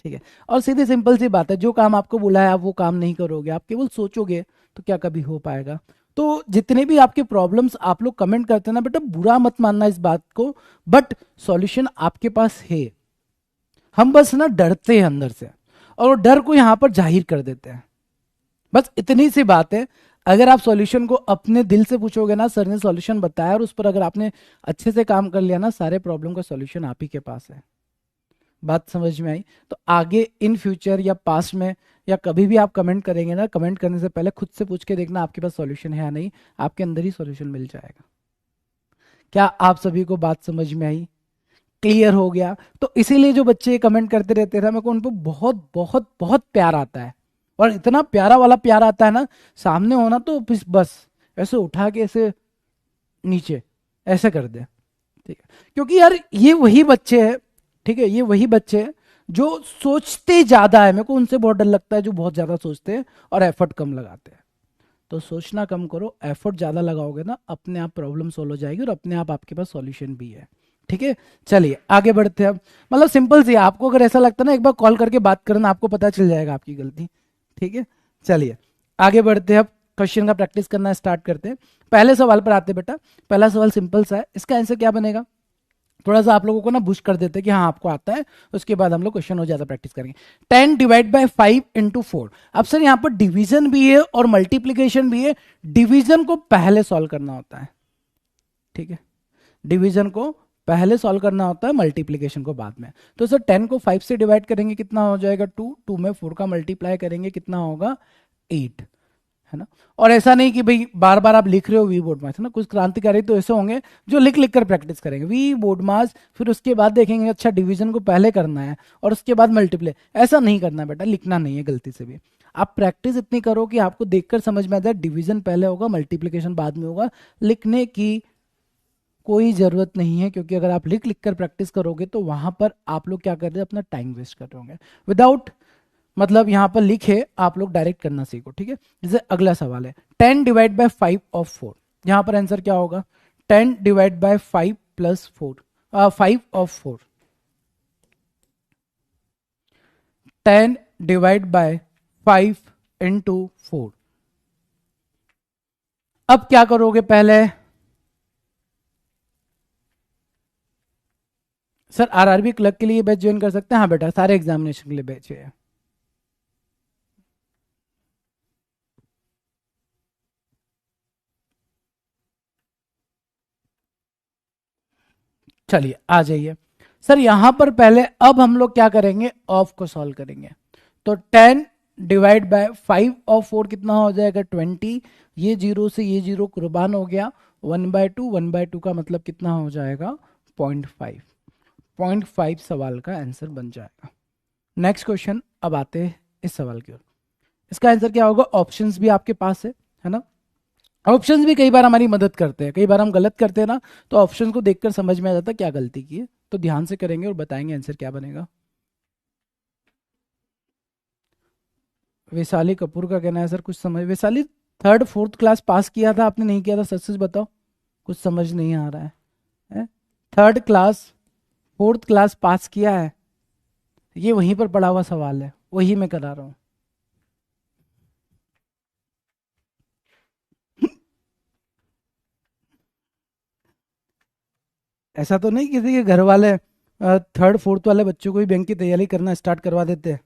ठीक है, और सीधी सिंपल सी बात है, जो काम आपको बुला है आप वो काम नहीं करोगे, आप केवल सोचोगे, तो क्या कभी हो पाएगा? तो जितने भी आपके प्रॉब्लम्स आप लोग कमेंट करते हैं ना बेटा, बुरा मत मानना इस बात को, बट सॉल्यूशन आपके पास है। हम बस ना डरते हैं अंदर से, और वो डर को यहां पर जाहिर कर देते हैं, बस इतनी सी बात है। अगर आप सॉल्यूशन को अपने दिल से पूछोगे ना, सर ने सॉल्यूशन बताया और उस पर अगर आपने अच्छे से काम कर लिया ना, सारे प्रॉब्लम का सॉल्यूशन आप ही के पास है। बात समझ में आई? तो आगे इन फ्यूचर या पास्ट में या कभी भी आप कमेंट करेंगे ना, कमेंट करने से पहले खुद से पूछ के देखना आपके पास सॉल्यूशन है या नहीं, आपके अंदर ही सॉल्यूशन मिल जाएगा। क्या आप सभी को बात समझ में आई? क्लियर हो गया? तो इसीलिए जो बच्चे कमेंट करते रहते थे, मेरे को उन पर बहुत बहुत बहुत प्यार आता है, और इतना प्यारा वाला प्यार आता है ना, सामने होना तो बस ऐसे उठा के ऐसे नीचे ऐसे कर दे। ठीक है, क्योंकि यार ये वही बच्चे हैं, ठीक है, ये वही बच्चे हैं जो सोचते ज्यादा है। मेरे को उनसे बहुत डर लगता है जो बहुत ज्यादा सोचते हैं और एफर्ट कम लगाते हैं। तो सोचना कम करो, एफर्ट ज्यादा लगाओगे ना, अपने आप प्रॉब्लम सोल्व हो जाएगी और अपने आप आपके पास सॉल्यूशन भी है। ठीक है, चलिए आगे बढ़ते हैं अब। मतलब सिंपल सी है, आपको अगर ऐसा लगता है ना एक बार कॉल करके बात करना, आपको पता चल जाएगा आपकी गलती। ठीक है, चलिए आगे बढ़ते हैं अब, क्वेश्चन का प्रैक्टिस करना स्टार्ट करते हैं। पहले सवाल पर आते हैं बेटा। पहला सवाल सिंपल सा है, इसका आंसर क्या बनेगा? थोड़ा सा आप लोगों को ना बूस्ट कर देते हैं कि हाँ आपको आता है, उसके बाद हम लोग क्वेश्चन और ज्यादा प्रैक्टिस करेंगे। 10 डिवाइड बाय 5 इंटू 4। अब सर यहाँ पर डिवीजन भी है और मल्टीप्लीकेशन भी है, डिवीजन को पहले सॉल्व करना होता है। ठीक है, डिवीजन को पहले सॉल्व करना होता है, मल्टीप्लीकेशन को बाद में। तो सर 10 को 5 से डिवाइड करेंगे कितना हो जाएगा 2, 2 में 4 का मल्टीप्लाई करेंगे कितना होगा 8, है ना। और ऐसा नहीं कि भाई बार बार आप लिख रहे हो वी बोर्ड मास, है ना, कुछ क्रांतिकारी तो ऐसे होंगे जो लिख लिख कर प्रैक्टिस करेंगे वी बोर्ड मास, फिर उसके बाद देखेंगे अच्छा डिवीजन को पहले करना है और उसके बाद मल्टीप्लाई। ऐसा नहीं करना है बेटा, लिखना नहीं है गलती से भी। आप प्रैक्टिस इतनी करो कि आपको देखकर समझ में आ जाए डिवीजन पहले होगा मल्टीप्लीकेशन बाद में होगा। लिखने की कोई जरूरत नहीं है, क्योंकि अगर आप लिख लिख कर प्रैक्टिस करोगे तो वहां पर आप लोग क्या कर रहे हैं, अपना टाइम वेस्ट कर रहे होंगे। विदाउट मतलब यहां पर लिखे आप लोग डायरेक्ट करना सीखो। ठीक है, जैसे अगला सवाल है 10 डिवाइड बाय 5 ऑफ 4। यहां पर आंसर क्या होगा? 10 divide by 5 plus 4, 5 of 4। 10 divide by 5 into 4। अब क्या करोगे पहले? सर आरआरबी क्लर्क के लिए बैच ज्वाइन कर सकते हैं? हाँ बेटा, सारे एग्जामिनेशन के लिए बैच है। चलिए आ जाइए। सर यहां पर पहले अब हम लोग क्या करेंगे, ऑफ को सॉल्व करेंगे। तो 10 डिवाइड बाय 5 ऑफ 4 कितना हो जाएगा 20। ये जीरो से ये जीरो कुर्बान हो गया, 1/2, 1/2 का मतलब कितना हो जाएगा 0.5। 0.5 सवाल का आंसर बन जाएगा। नेक्स्ट क्वेश्चन, अब आते हैं इस सवाल की ओर। इसका आंसर क्या होगा? ऑप्शंस भी आपके पास है ना। ऑप्शंस भी कई बार हमारी मदद करते हैं, कई बार हम गलत करते हैं ना, तो ऑप्शंस को देखकर समझ में आ जाता है क्या गलती की है। तो ध्यान से करेंगे और बताएंगे आंसर क्या बनेगा। वैशाली कपूर का कहना है सर कुछ समझ, Vaishali third fourth class pass किया था आपने, नहीं किया था, सच सच बताओ, कुछ समझ नहीं आ रहा है? Third class fourth class pass किया है? ये वहीं पर पड़ा हुआ सवाल है, वही मैं करा रहा हूँ। ऐसा तो नहीं किसी के घर वाले थर्ड फोर्थ वाले बच्चों को भी बैंक की तैयारी करना स्टार्ट करवा देते हैं?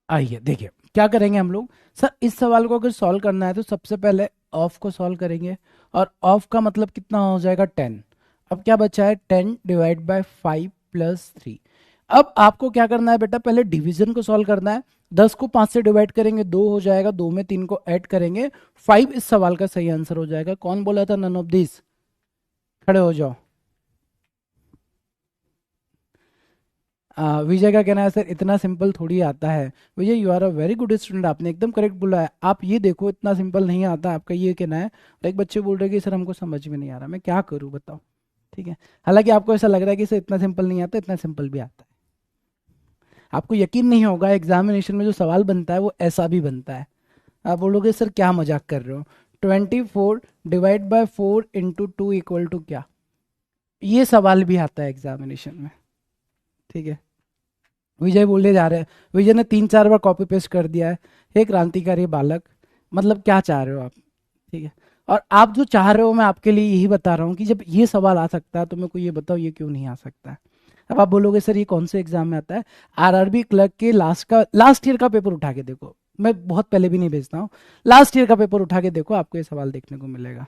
आइए देखिए क्या करेंगे हम लोग। सर इस सवाल को अगर सॉल्व करना है तो सबसे पहले ऑफ को सॉल्व करेंगे, और ऑफ का मतलब कितना हो जाएगा 10। अब क्या बचा है 10 डिवाइड बाय 5 प्लस 3। अब आपको क्या करना है बेटा, पहले डिवीजन को सॉल्व करना है। 10 को 5 से डिवाइड करेंगे 2 हो जाएगा, 2 में 3 को ऐड करेंगे 5 इस सवाल का सही आंसर हो जाएगा। कौन बोला था नन ऑफ दिस? खड़े हो जाओ। विजय का कहना है सर इतना सिंपल थोड़ी आता है। Vijay you are a very good student, आपने एकदम करेक्ट बोला है। आप ये देखो इतना सिंपल नहीं आता, आपका ये कहना है। और एक बच्चे बोल रहे हैं कि सर हमको समझ में नहीं आ रहा, मैं क्या करूँ बताओ। ठीक है, हालांकि आपको ऐसा लग रहा है कि सर इतना सिंपल नहीं आता, इतना सिंपल भी आता है। आपको यकीन नहीं होगा एग्जामिनेशन में जो सवाल बनता है वो ऐसा भी बनता है। आप बोलोगे सर क्या मजाक कर रहे हो, 24 डिवाइड बाय 4 × 2 इक्वल टू क्या? ये सवाल भी आता है एग्जामिनेशन में। ठीक है, विजय बोलने जा रहे हैं, विजय ने 3 4 बार कॉपी पेस्ट कर दिया है। हे क्रांतिकारी बालक, मतलब क्या चाह रहे हो आप? ठीक है, और आप जो चाह रहे हो मैं आपके लिए यही बता रहा हूँ कि जब ये सवाल आ सकता है तो मेरे को ये बताओ ये क्यों नहीं आ सकता है। अब आप बोलोगे सर ये कौन से एग्जाम में आता है? आरआरबी क्लर्क के लास्ट ईयर का पेपर उठा के देखो, मैं बहुत पहले भी नहीं भेजता हूँ। लास्ट ईयर का पेपर उठा के देखो, आपको ये सवाल देखने को मिलेगा।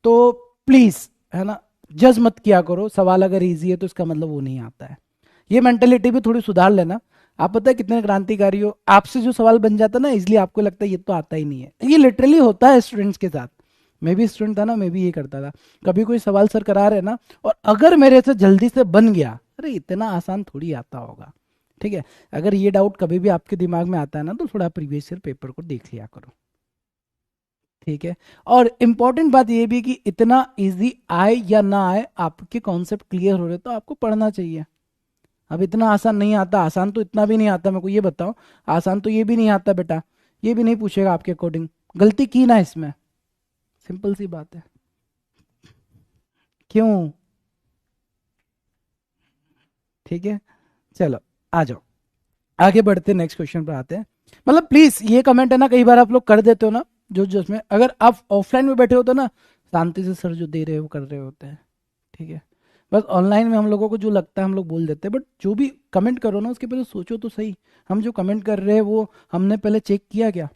तो प्लीज है ना, जज मत किया करो, सवाल अगर इजी है तो इसका मतलब वो नहीं आता है। ये मेंटेलिटी भी थोड़ी सुधार लेना। आप पता है कितने क्रांतिकारी हो, आपसे जो सवाल बन जाता है ना इसलिए आपको लगता है ये तो आता ही नहीं है। ये लिटरली होता है स्टूडेंट्स के साथ। मैं भी स्टूडेंट था ना, मैं भी ये करता था। कभी कोई सवाल सर करा रहे ना, और अगर मेरे से जल्दी से बन गया, अरे इतना आसान थोड़ी आता होगा। ठीक है, अगर ये डाउट कभी भी आपके दिमाग में आता है ना तो थोड़ा प्रीवियस ईयर पेपर को देख लिया करो। ठीक है, और इम्पॉर्टेंट बात ये भी कि इतना इजी आए या ना आए, आपके कॉन्सेप्ट क्लियर हो रहे तो आपको पढ़ना चाहिए। अब इतना आसान नहीं आता, आसान तो इतना भी नहीं आता, मेरे को ये बताओ। आसान तो ये भी नहीं आता बेटा, ये भी नहीं पूछेगा आपके अकॉर्डिंग गलती की ना इसमें, सिंपल सी बात है। क्यों? ठीक है, चलो आ जाओ, आगे बढ़ते नेक्स्ट क्वेश्चन पर आते हैं। मतलब प्लीज ये कमेंट है ना कई बार आप लोग कर देते हो ना, जो उसमें अगर आप ऑफलाइन में बैठे हो तो ना शांति से सर जो दे रहे हो कर रहे होते हैं। ठीक है, बस ऑनलाइन में हम लोगों को जो लगता है हम लोग बोल देते हैं, बट जो भी कमेंट करो ना उसके पहले सोचो तो सही। हम जो कमेंट कर रहे हैं वो हमने पहले चेक किया क्या?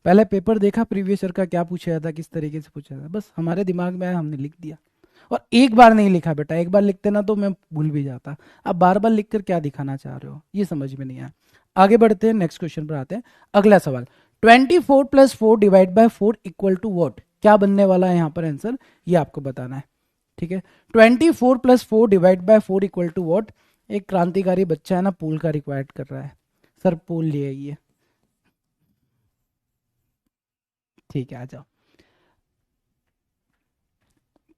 पहले पेपर देखा प्रीवियस ईयर का क्या पूछा जाता, किस तरीके से पूछा जाता, बस हमारे दिमाग में आया हमने लिख दिया। और एक बार नहीं लिखा बेटा, एक बार लिखते ना तो मैं भूल भी जाता। अब बार बार लिख कर क्या दिखाना चाह रहे हो, ये समझ में नहीं आया। आगे बढ़ते हैं, नेक्स्ट क्वेश्चन पर आते हैं। अगला सवाल, 24 + 4 divide by 4 equal to what? क्या बनने वाला है यहाँ पर आंसर, ये आपको बताना है। ठीक है, 24 + 4 divide by 4 equal to what? एक क्रांतिकारी बच्चा है ना, पोल का रिक्वायर्ड कर रहा है, सर पोल ले आइए। ठीक है, आ जाओ।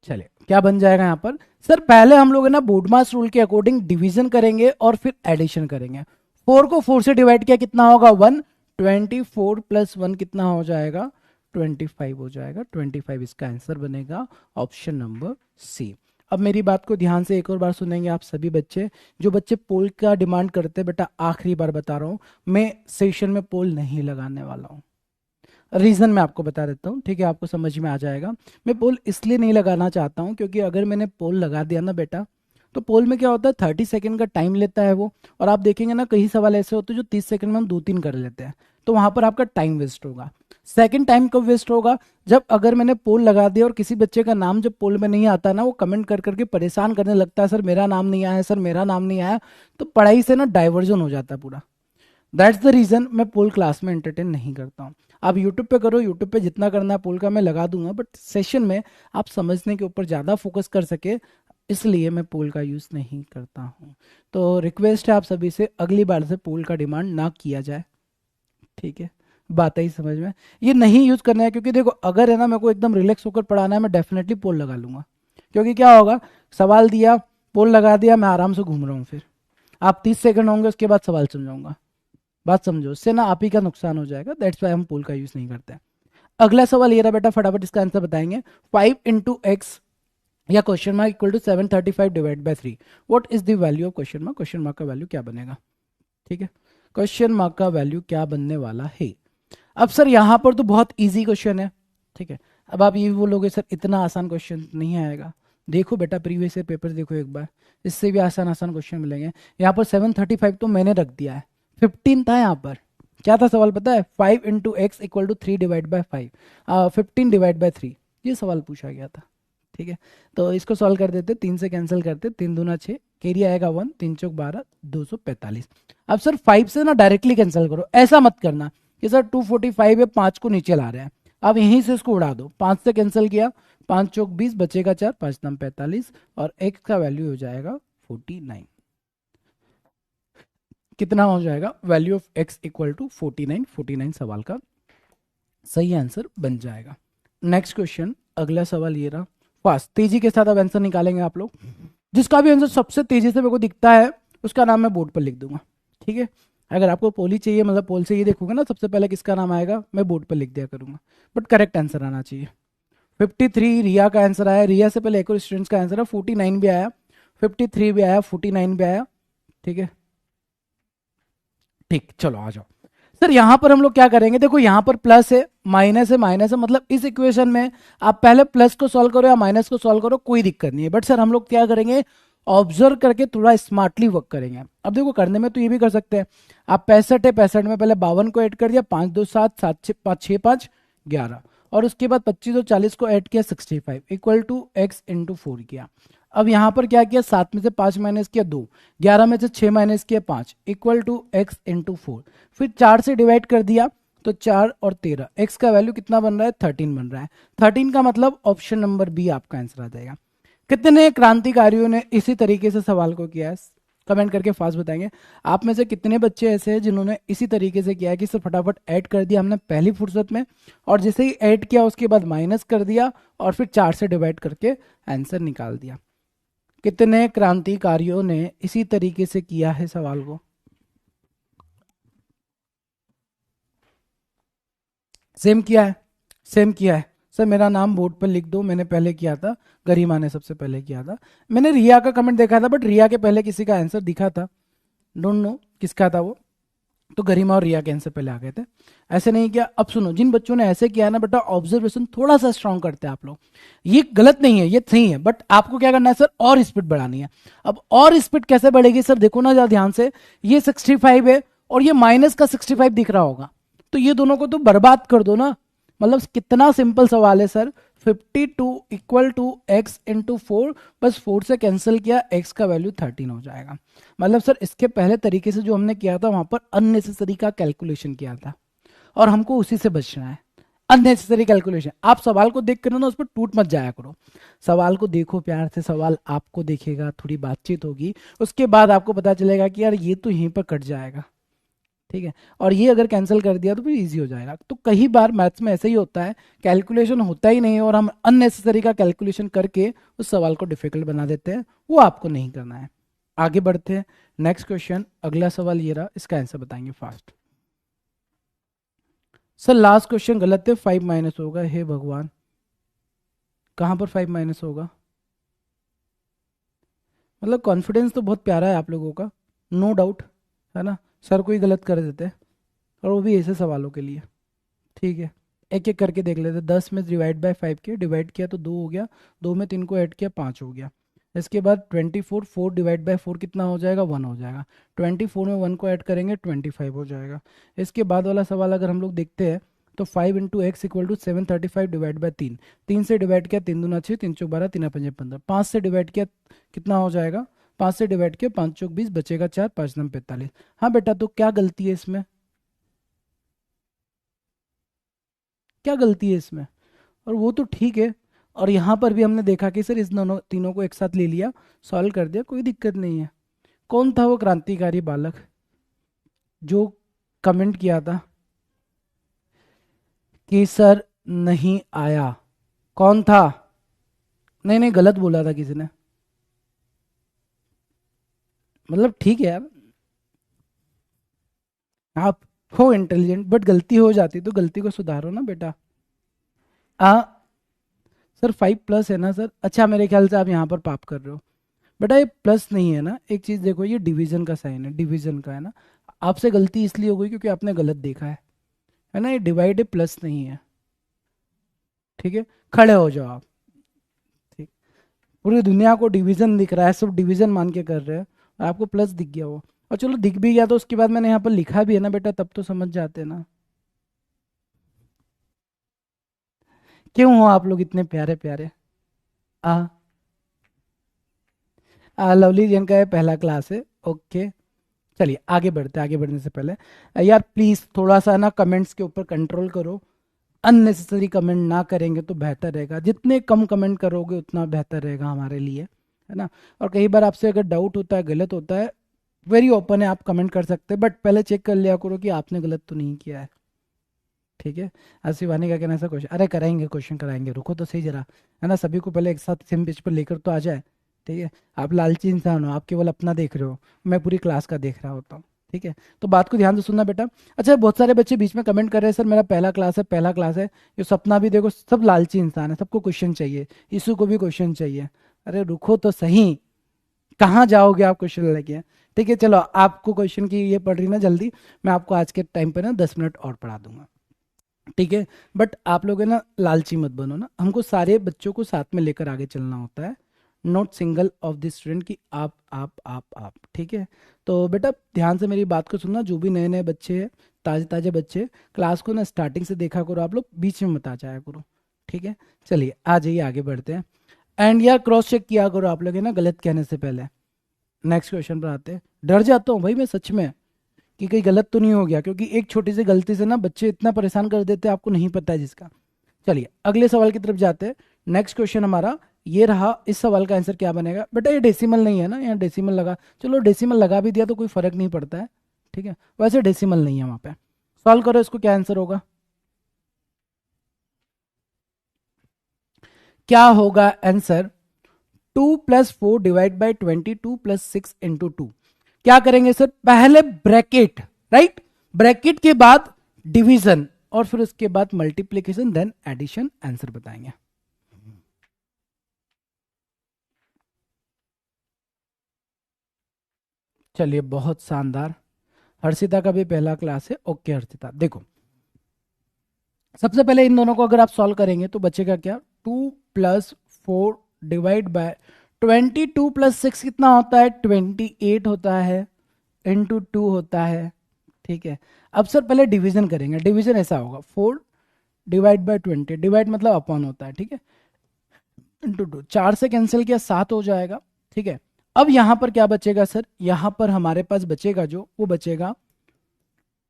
चलिए क्या बन जाएगा यहाँ पर? सर पहले हम लोग है ना बोर्डमास रूल के अकॉर्डिंग डिवीजन करेंगे और फिर एडिशन करेंगे। 4 को 4 से डिवाइड किया कितना होगा 1, 24 + 1 कितना हो जाएगा 25 हो जाएगा। 25 इसका आंसर बनेगा, ऑप्शन नंबर सी। अब मेरी बात को ध्यान से एक और बार सुनेंगे आप सभी बच्चे। जो बच्चे पोल का डिमांड करते हैं बेटा, आखिरी बार बता रहा हूँ, मैं सेशन में पोल नहीं लगाने वाला हूँ। रीज़न मैं आपको बता देता हूँ, ठीक है, आपको समझ में आ जाएगा। मैं पोल इसलिए नहीं लगाना चाहता हूँ क्योंकि अगर मैंने पोल लगा दिया ना बेटा, तो पोल में क्या होता है 30 सेकंड का टाइम लेता है वो। और आप देखेंगे ना कई सवाल ऐसे होते हैं जो 30 सेकंड में हम 2 3 कर लेते हैं। तो वहां पर आपका टाइम वेस्ट होगा। सेकंड टाइम कब वेस्ट होगा, जब अगर मैंने पोल लगा दिया और किसी बच्चे का नाम जब पोल में नहीं आता ना, वो कमेंट कर करके परेशान करने लगता है, सर मेरा नाम नहीं आया, सर मेरा नाम नहीं आया, तो पढ़ाई से ना डाइवर्जन हो जाता है पूरा। दैट्स द रीजन मैं पोल क्लास में एंटरटेन नहीं करता हूँ। आप यूट्यूब पे करो, यूट्यूब पे जितना करना है पोल का मैं लगा दूंगा, बट सेशन में आप समझने के ऊपर ज़्यादा फोकस कर सके, इसलिए मैं पोल का यूज़ नहीं करता हूँ। तो रिक्वेस्ट है आप सभी से, अगली बार से पोल का डिमांड ना किया जाए, ठीक है। बात ही समझ में, ये नहीं यूज़ करना है, क्योंकि देखो अगर है ना मेरे को एकदम रिलैक्स होकर पढ़ाना है, मैं डेफिनेटली पोल लगा लूंगा। क्योंकि क्या होगा, सवाल दिया, पोल लगा दिया, मैं आराम से घूम रहा हूँ, फिर आप 30 सेकंड होंगे, उसके बाद सवाल समझाऊंगा। बात समझो, उससे ना आप ही का नुकसान हो जाएगा, दैट्स वाई हम पोल का यूज़ नहीं करते हैं। अगला सवाल ये रहा बेटा, फटाफट इसका आंसर बताएंगे। 5 × x या question mark equal to 735 divide by 3, what is the value of question mark. Question mark का वैल्यू क्या बनेगा, ठीक है। क्वेश्चन मार्क का वैल्यू क्या बनने वाला है। अब सर यहाँ पर तो बहुत इजी क्वेश्चन है, ठीक है। अब आप ये भी बोलोगे सर इतना आसान क्वेश्चन नहीं आएगा। देखो बेटा प्रीवियस ईयर पेपर देखो एक बार, इससे भी आसान आसान क्वेश्चन मिलेंगे। यहाँ पर 735 तो मैंने रख दिया है, 15 था यहाँ पर। क्या था सवाल पता है, 5 × x equal to 3 divide by 5, 15 divide by 3, ये सवाल पूछा गया था, ठीक है। तो इसको सॉल्व कर देते, 3 से कैंसिल करते, 3 दूना 6, कैरी आएगा 1, 3 चौक 12, 245। अब सर 5 से ना डायरेक्टली कैंसिल करो, ऐसा मत करना कि सर 245 है, 5 को नीचे ला रहे हैं, अब यहीं से इसको उड़ा दो। 5 से कैंसिल किया, 5 चौक 20, बचेगा 4, 5 9 45, और x का वैल्यू हो जाएगा 49। कितना हो जाएगा, value of x equal to 49। 49 सवाल का सही आंसर बन जाएगा। नेक्स्ट क्वेश्चन, अगला सवाल ये रहा, फास्ट तेजी के साथ अब आंसर निकालेंगे आप लोग। जिसका भी आंसर सबसे तेजी से मेरे को दिखता है उसका नाम मैं बोर्ड पर लिख दूंगा, ठीक है। अगर आपको पोल ही चाहिए, मतलब पोल से ये देखोगे ना सबसे पहले किसका नाम आएगा, मैं बोर्ड पर लिख दिया करूंगा, बट करेक्ट आंसर आना चाहिए। 53 रिया का आंसर आया, रिया से पहले एक और स्टूडेंट्स का आंसर है, 49 भी आया, 53 भी आया, 49 भी आया, ठीक है। ठीक, चलो आ जाओ। सर यहां पर हम लोग क्या करेंगे, देखो यहां पर प्लस है माइनस है माइनस है, मतलब इस इक्वेशन में आप पहले प्लस को सॉल्व करो या माइनस को सॉल्व करो, कोई दिक्कत नहीं है। बट सर हम लोग क्या करेंगे, ऑब्जर्व करके थोड़ा स्मार्टली वर्क करेंगे। अब देखो करने में तो ये भी कर सकते हैं, आप 65 है, 65 में पहले 52 को ऐड कर दिया, 5 2 7 7 6 5 6 5 11, और उसके बाद 25 और 40 को ऐड किया, 65 इक्वल टू x इंटू 4 किया। अब यहां पर क्या किया, 7 में से 5 माइनस किया 2, 11 में से 6 माइनस किया 5 इक्वल टू x इंटू 4, फिर 4 से डिवाइड कर दिया, तो 4 और 13, x का वैल्यू कितना बन रहा है, 13 बन रहा है। 13 का मतलब ऑप्शन नंबर बी आपका आंसर आ जाएगा। कितने क्रांतिकारियों ने इसी तरीके से सवाल को किया है, कमेंट करके फास्ट बताएंगे। आप में से कितने बच्चे ऐसे हैं जिन्होंने इसी तरीके से किया है कि सर फटाफट ऐड कर दिया हमने पहली फुर्सत में, और जैसे ही ऐड किया उसके बाद माइनस कर दिया, और फिर 4 से डिवाइड करके आंसर निकाल दिया। कितने क्रांतिकारियों ने इसी तरीके से किया है सवाल को, सेम किया है, सेम किया है। सर मेरा नाम बोर्ड पर लिख दो, मैंने पहले किया था, गरिमा ने सबसे पहले किया था। मैंने रिया का कमेंट देखा था, बट रिया के पहले किसी का आंसर दिखा था, डोंट नो किसका था वो, तो गरिमा और रिया के आंसर पहले आ गए थे। ऐसे नहीं किया। अब सुनो, जिन बच्चों ने ऐसे किया ना बेटा, ऑब्जर्वेशन थोड़ा सा स्ट्रांग करते हैं आप लोग, ये गलत नहीं है, ये सही है, बट आपको क्या करना है सर, और स्पीड बढ़ानी है। अब और स्पीड कैसे बढ़ेगी सर, देखो ना जरा ध्यान से, ये 65 है और ये माइनस का 65 दिख रहा होगा, तो ये दोनों को तो बर्बाद कर दो ना। मतलब कितना सिंपल सवाल है sir, 52 equal to x into 4, बस 4 से कैंसिल किया, x का वैल्यू 13 हो जाएगा। मतलब सर इसके पहले तरीके से जो हमने किया था वहां पर अननेसेसरी का कैलकुलेशन किया था, और हमको उसी से बचना है, अननेसेसरी कैलकुलेशन। आप सवाल को देख कर ना उस पर टूट मत जाया करो, सवाल को देखो प्यार से, सवाल आपको देखेगा, थोड़ी बातचीत होगी, उसके बाद आपको पता चलेगा कि यार ये तो यहीं पर कट जाएगा, ठीक है, और ये अगर कैंसिल कर दिया तो फिर इजी हो जाएगा। तो कई बार मैथ्स में ऐसे ही होता है, कैलकुलेशन होता ही नहीं है और हम अननेसेसरी का कैलकुलेशन करके उस सवाल को डिफिकल्ट बना देते हैं, वो आपको नहीं करना है। आगे बढ़ते हैं, नेक्स्ट क्वेश्चन, अगला सवाल ये रहा, इसका आंसर बताएंगे फास्ट। सर लास्ट क्वेश्चन गलत है, 5 माइनस होगा, हे भगवान कहां पर 5 माइनस होगा। मतलब कॉन्फिडेंस तो बहुत प्यारा है आप लोगों का, नो डाउट, है ना। सर को ही गलत कर देते हैं, और वो भी ऐसे सवालों के लिए, ठीक है। एक एक करके देख लेते, 10 में डिवाइड बाय 5 किया, डिवाइड किया तो 2 हो गया, 2 में 3 को ऐड किया 5 हो गया, इसके बाद 24, 4 डिवाइड बाय 4 कितना हो जाएगा, 1 हो जाएगा। 24 में 1 को ऐड करेंगे 25 हो जाएगा। इसके बाद वाला सवाल अगर हम लोग देखते हैं तो 5 into x equal to 735 divide by 3। 3 से डिवाइड किया 3 दूना 6, 3 चौक 12, 3 पंजे 15। 5 से डिवाइड किया कितना हो जाएगा, 5 से डिवाइड किया 5 चौक 20, बचेगा 4, 5 नम 45। हाँ बेटा, तो क्या गलती है इसमें, क्या गलती है इसमें? और वो तो ठीक है। और यहाँ पर भी हमने देखा कि सर इस दोनों तीनों को एक साथ ले लिया, सॉल्व कर दिया, कोई दिक्कत नहीं है। कौन था वो क्रांतिकारी बालक जो कमेंट किया था कि सर नहीं आया? कौन था? नहीं नहीं, गलत बोला था किसी ने। मतलब ठीक है यार, आप हो इंटेलिजेंट, बट गलती हो जाती तो गलती को सुधारो ना बेटा। आ सर 5 प्लस है ना सर? अच्छा, मेरे ख्याल से आप यहाँ पर पाप कर रहे हो बेटा, ये प्लस नहीं है ना। एक चीज देखो, ये डिवीजन का साइन है, डिवीजन का है ना। आपसे गलती इसलिए हो गई क्योंकि आपने गलत देखा है ना। ये डिवाइड है, प्लस नहीं है। ठीक है, खड़े हो जाओ आप। ठीक, पूरी दुनिया को डिवीजन दिख रहा है, सब डिवीजन मान के कर रहे हैं, और आपको प्लस दिख गया वो। और चलो दिख भी गया तो उसके बाद मैंने यहाँ पर लिखा भी है ना बेटा, तब तो समझ जाते ना। क्यों हो आप लोग इतने प्यारे प्यारे? आ लवली जैन का ये पहला क्लास है, ओके। चलिए आगे बढ़ते हैं। आगे बढ़ने से पहले यार प्लीज थोड़ा सा ना कमेंट्स के ऊपर कंट्रोल करो। अननेसेसरी कमेंट ना करेंगे तो बेहतर रहेगा, जितने कम कमेंट करोगे उतना बेहतर रहेगा हमारे लिए, है ना। और कई बार आपसे अगर डाउट होता है, गलत होता है, वेरी ओपन है, आप कमेंट कर सकते हैं, बट पहले चेक कर लिया करो कि आपने गलत तो नहीं किया है। ठीक है। आज शिवानी का कहना ऐसा क्वेश्चन, अरे कराएंगे, क्वेश्चन कराएंगे, रुको तो सही जरा, है ना। सभी को पहले एक साथ सेम पेज पर लेकर तो आ जाए। ठीक है। आप लालची इंसान हो, आप केवल अपना देख रहे हो, मैं पूरी क्लास का देख रहा होता हूँ। ठीक है, तो बात को ध्यान से सुनना बेटा। अच्छा, बहुत सारे बच्चे बीच में कमेंट कर रहे हैं सर मेरा पहला क्लास है, पहला क्लास है। ये सपना भी देखो, सब लालची इंसान है, सबको क्वेश्चन चाहिए, यीशु को भी क्वेश्चन चाहिए। अरे रुको तो सही, कहाँ जाओगे आप क्वेश्चन लेके? ठीक है, चलो आपको क्वेश्चन की ये पढ़ रही ना जल्दी, मैं आपको आज के टाइम पे ना 10 मिनट और पढ़ा दूंगा। ठीक है, बट आप लोग है ना लालची मत बनो ना, हमको सारे बच्चों को साथ में लेकर आगे चलना होता है, not single of the student की आप। ठीक है, तो बेटा ध्यान से मेरी बात को सुनना, जो भी नए नए बच्चे हैं, ताजे ताजे बच्चे, क्लास को ना स्टार्टिंग से देखा करो, आप लोग बीच में मत आ जाया करो। ठीक है, चलिए आ जाइए, आगे बढ़ते हैं। एंड यार क्रॉस चेक किया करो आप लोग, है ना, गलत कहने से पहले। नेक्स्ट क्वेश्चन पर आते हैं। डर जाता हूँ भाई मैं सच में कि कहीं गलत तो नहीं हो गया, क्योंकि एक छोटी सी गलती से ना बच्चे इतना परेशान कर देते हैं, आपको नहीं पता है जिसका। चलिए अगले सवाल की तरफ जाते हैं। नेक्स्ट क्वेश्चन हमारा ये रहा, इस सवाल का आंसर क्या बनेगा बेटा? ये डेसिमल नहीं है ना, यहाँ डेसिमल लगा, चलो डेसिमल लगा भी दिया तो कोई फर्क नहीं पड़ता है। ठीक है, वैसे डेसिमल नहीं है वहां पे। सॉल्व करो इसको, क्या आंसर होगा? क्या होगा आंसर? 2 + 4 divide by 22 + 6 into 2। क्या करेंगे सर? पहले ब्रैकेट, राइट, ब्रैकेट के बाद डिवीजन, और फिर उसके बाद मल्टीप्लीकेशन, देन एडिशन, आंसर बताएंगे। चलिए बहुत शानदार। हर्षिता का भी पहला क्लास है, ओके हर्षिता। देखो सबसे पहले इन दोनों को अगर आप सॉल्व करेंगे तो बचेगा क्या? 2 + 4 डिवाइड बाय 22 + 6 कितना होता है? 28 होता है, इंटू 2 होता है। ठीक है, अब सर पहले डिवीजन करेंगे। डिवीजन ऐसा होगा, 4 डिवाइड बाय 20, डिवाइड मतलब अपॉन होता है, ठीक है, इंटू 2, 4 से कैंसिल किया 7 हो जाएगा। ठीक है, अब यहां पर क्या बचेगा सर? यहां पर हमारे पास बचेगा जो, वो बचेगा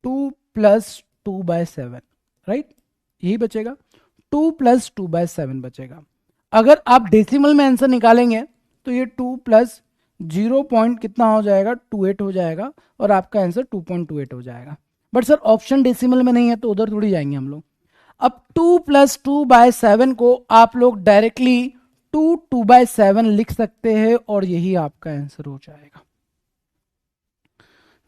2 + 2/7, राइट, यही बचेगा, 2 + 2/7 बचेगा। अगर आप डेसिमल में आंसर निकालेंगे तो ये 2 + 0 पॉइंट कितना हो जाएगा? 28 हो जाएगा, और आपका आंसर 2.28 हो जाएगा। बट सर ऑप्शन डेसिमल में नहीं है तो उधर थोड़ी जाएंगे हम लोग। अब 2 + 2/7 को आप लोग डायरेक्टली 2/7 लिख सकते हैं, और यही आपका आंसर हो जाएगा।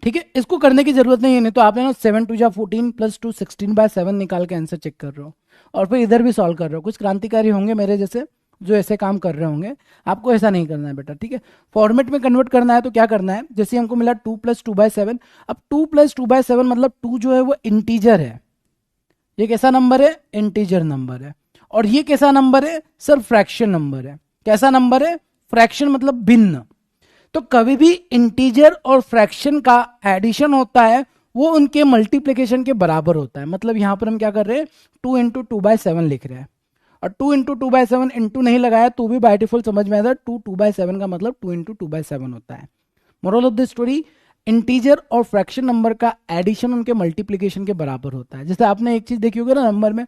ठीक है, इसको करने की जरूरत नहीं है, नहीं तो आपने ना 7 × 2 = 14 + 2 16/7 निकाल के आंसर चेक कर रहे हो, और फिर इधर भी सॉल्व कर रहे हो। कुछ क्रांतिकारी होंगे मेरे जैसे जो ऐसे काम कर रहे होंगे, आपको ऐसा नहीं करना है बेटा। ठीक है, फॉर्मेट में कन्वर्ट करना है तो क्या करना है? जैसे हमको मिला 2 + 2/7, अब 2 + 2/7 मतलब 2 जो है वो इंटीजर है, ये कैसा नंबर है? इंटीजर नंबर है। और ये कैसा नंबर है सर? फ्रैक्शन नंबर है। कैसा नंबर है? फ्रैक्शन मतलब भिन्न। तो कभी भी इंटीजर और फ्रैक्शन का एडिशन होता है वो उनके मल्टीप्लिकेशन के बराबर होता है। मतलब यहां पर हम क्या कर रहे हैं, 2 इंटू 2/7 लिख रहे हैं, और 2 इंटू 2/7 इंटू नहीं लगाया तो भी बाय डिफॉल्ट समझ में आता है 2/7 का मतलब 2 इंटू 2/7 होता है। Moral of the story, integer और फ्रैक्शन नंबर का एडिशन उनके मल्टीप्लिकेशन के बराबर होता है। जैसे आपने एक चीज देखी होगी ना नंबर में,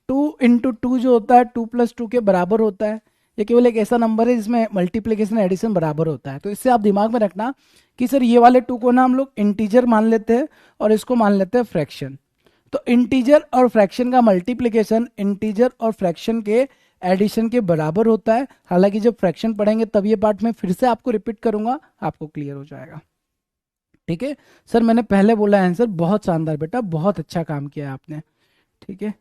2 इंटू 2 जो होता है 2 + 2 के बराबर होता है। ये केवल एक ऐसा नंबर है जिसमें मल्टीप्लिकेशन एडिशन बराबर होता है। तो इससे आप दिमाग में रखना कि सर ये वाले 2 को ना हम लोग इंटीजर मान लेते हैं और इसको मान लेते हैं फ्रैक्शन। तो इंटीजर और फ्रैक्शन का मल्टीप्लिकेशन इंटीजर और फ्रैक्शन के एडिशन के बराबर होता है। हालांकि जब फ्रैक्शन पढ़ेंगे तब ये पार्ट मैं फिर से आपको रिपीट करूंगा, आपको क्लियर हो जाएगा। ठीक है सर, मैंने पहले बोला आंसर, बहुत शानदार बेटा, बहुत अच्छा काम किया आपने। ठीक है,